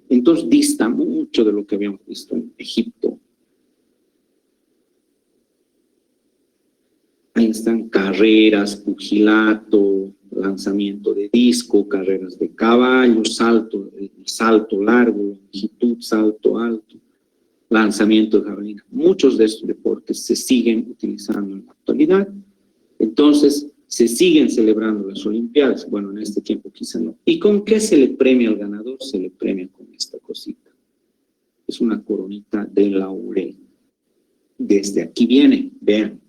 Entonces dista mucho de lo que habíamos visto en Egipto. Ahí están carreras, pugilato, lanzamiento de disco, carreras de caballo, salto largo, longitud, salto alto, lanzamiento de jabalina. Muchos de estos deportes se siguen utilizando en la actualidad. Entonces, se siguen celebrando las Olimpiadas. Bueno, en este tiempo quizá no. ¿Y con qué se le premia al ganador? Se le premia con esta cosita. Es una coronita de laurel. Desde aquí viene, vean.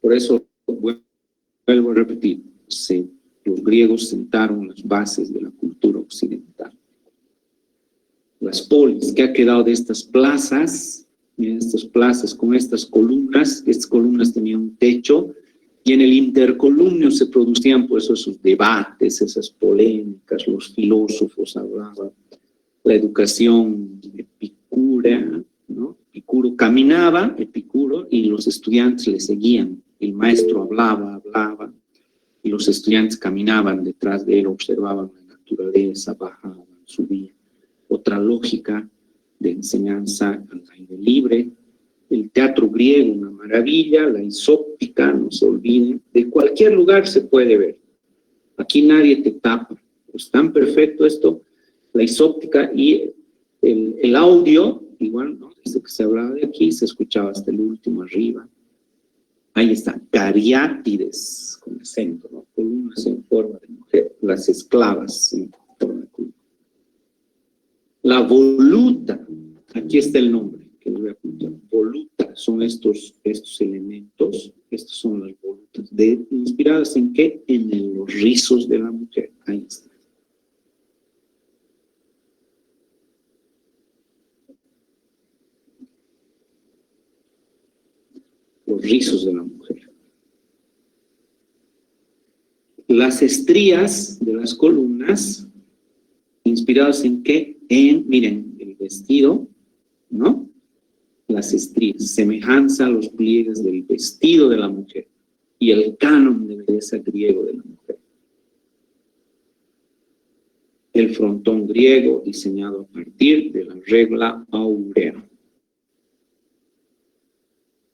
Por eso, vuelvo a repetir, los griegos sentaron las bases de la cultura occidental. Las polis, ¿qué ha quedado de estas plazas? Miren estas plazas con estas columnas tenían un techo, y en el intercolumnio se producían pues esos debates, esas polémicas, los filósofos hablaban, la educación epicúrea, ¿no? Epicuro caminaba, y los estudiantes le seguían. El maestro hablaba, y los estudiantes caminaban detrás de él, observaban la naturaleza, bajaban, subían. Otra lógica de enseñanza al aire libre. El teatro griego, una maravilla, la isóptica, no se olviden, de cualquier lugar se puede ver. Aquí nadie te tapa. Es tan perfecto esto, la isóptica y el audio, igual, ¿no? viste que se hablaba de aquí, se escuchaba hasta el último arriba. Ahí está, cariátides, con acento, ¿no? Columnas en forma de mujer, las esclavas en forma de columna. La voluta, aquí está el nombre que les voy a apuntar. Voluta, son estos elementos, estos son las volutas. ¿Inspiradas en qué? En los rizos de la mujer, ahí está. Los rizos de la mujer. Las estrías de las columnas, ¿inspiradas en qué? Miren, el vestido, ¿no? Las estrías, semejanza a los pliegues del vestido de la mujer y el canon de belleza griego de la mujer. El frontón griego diseñado a partir de la regla áurea.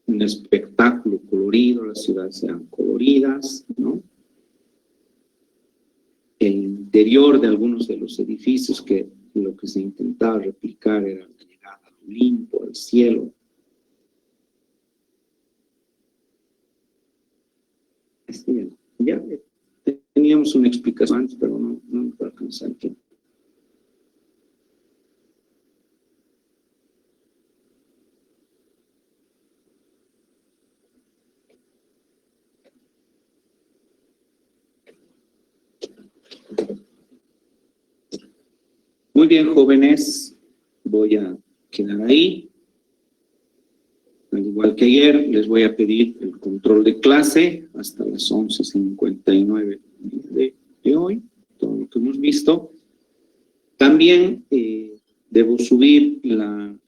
Un espectáculo colorido, las ciudades eran coloridas, ¿no? El interior de algunos de los edificios, que lo que se intentaba replicar era la llegada al Olimpo, al cielo. Ya teníamos una explicación antes, pero no me va a alcanzar aquí. Muy bien, jóvenes, voy a quedar ahí. Al igual que ayer, les voy a pedir el control de clase hasta las 11:59 de hoy, todo lo que hemos visto. También debo subir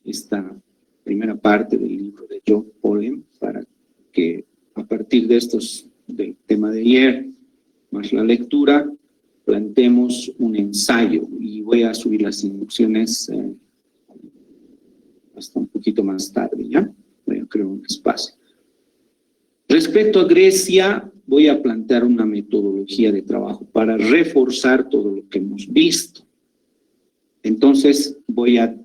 esta primera parte del libro de John Pollen para que a partir de del tema de ayer, más la lectura, planteemos un ensayo, y voy a subir las inducciones hasta un poquito más tarde, ¿ya? Voy a crear un espacio. Respecto a Grecia, voy a plantear una metodología de trabajo para reforzar todo lo que hemos visto. Entonces, voy a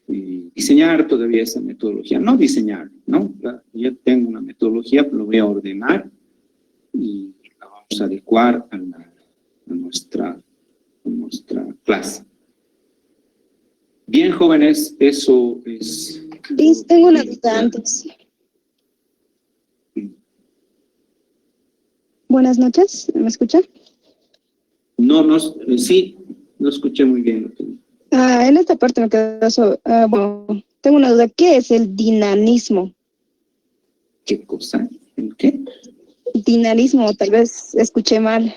diseñar todavía esa metodología. No diseñar, ¿no? Ya tengo una metodología, pero lo voy a ordenar y la vamos a adecuar a nuestra clase. Bien, jóvenes, eso es... Liz, tengo una duda antes. Buenas noches, ¿me escucha? Sí, no escuché muy bien. En esta parte me quedó bueno, tengo una duda. ¿Qué es el dinanismo? ¿Qué cosa? ¿El qué? Dinanismo, tal vez escuché mal.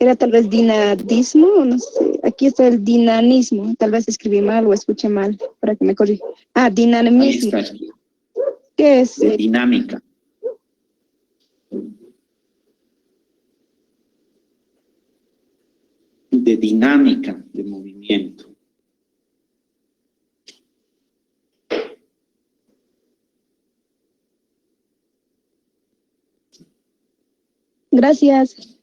¿Era tal vez dinadismo? No sé. Aquí está el dinanismo. Tal vez escribí mal o escuché mal para que me corrija. Dinamismo. Ahí está. ¿Qué es? De dinámica. De dinámica, de movimiento. Gracias.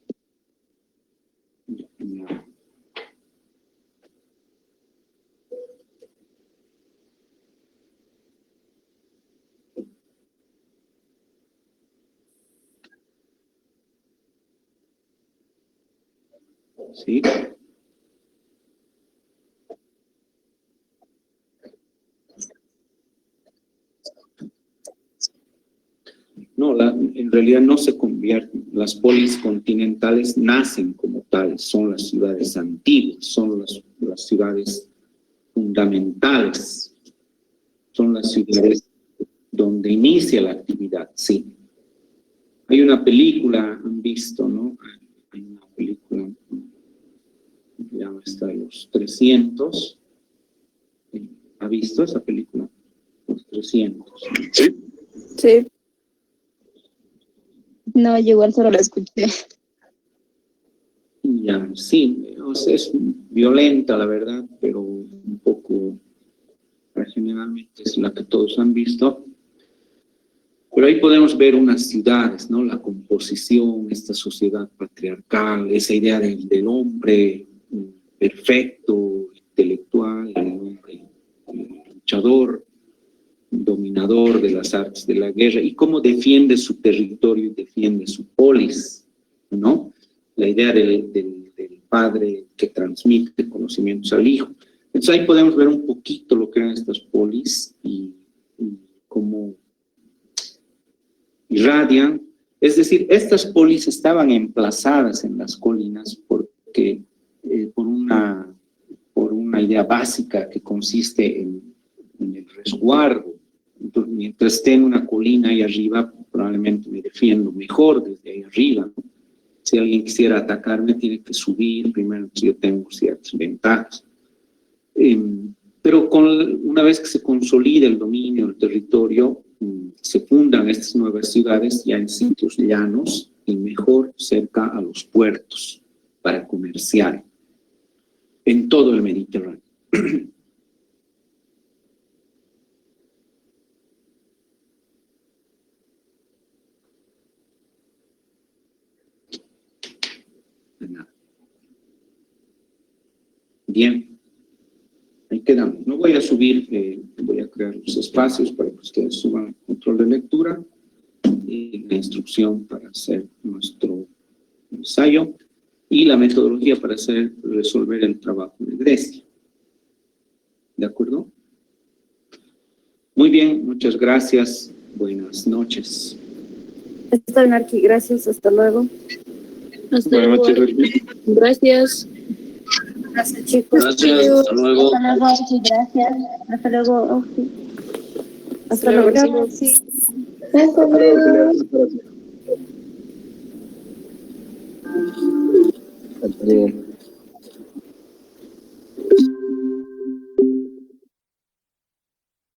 ¿Sí? No, en realidad no se convierten. Las polis continentales nacen como tales, son las ciudades antiguas, son las ciudades fundamentales, son las ciudades donde inicia la actividad, sí. Hay una película, han visto, ¿no? Hay una película, se llama Los 300. ¿Ha visto esa película? Los 300. Sí. Sí. No, yo igual solo la escuché. Ya, sí, o sea, es violenta, la verdad, pero un poco, generalmente es la que todos han visto. Pero ahí podemos ver unas ciudades, ¿no? La composición, esta sociedad patriarcal, esa idea del hombre perfecto, intelectual, el hombre luchador, dominador de las artes de la guerra, y cómo defiende su territorio y defiende su polis, ¿no? La idea del padre que transmite conocimientos al hijo. Entonces ahí podemos ver un poquito lo que eran estas polis y cómo irradian. Es decir, estas polis estaban emplazadas en las colinas porque por una idea básica que consiste en el resguardo. Entonces, mientras esté en una colina ahí arriba, probablemente me defiendo mejor desde ahí arriba, ¿no? Si alguien quisiera atacarme, tiene que subir primero, si yo tengo ciertas ventajas. Pero una vez que se consolida el dominio del territorio, se fundan estas nuevas ciudades ya en sitios llanos y mejor cerca a los puertos para comerciar en todo el Mediterráneo. Bien, ahí quedamos. No voy a subir, voy a crear los espacios para que ustedes suban el control de lectura y la instrucción para hacer nuestro ensayo y la metodología para resolver el trabajo de Grecia. ¿De acuerdo? Muy bien, muchas gracias. Buenas noches. Está bien, Arqui, gracias, hasta luego. Hasta luego. Gracias. Gracias, chicos. Gracias, hasta luego. Hasta luego, sí, gracias. Hasta luego. Hasta luego. Sí. Hasta luego. Hasta luego.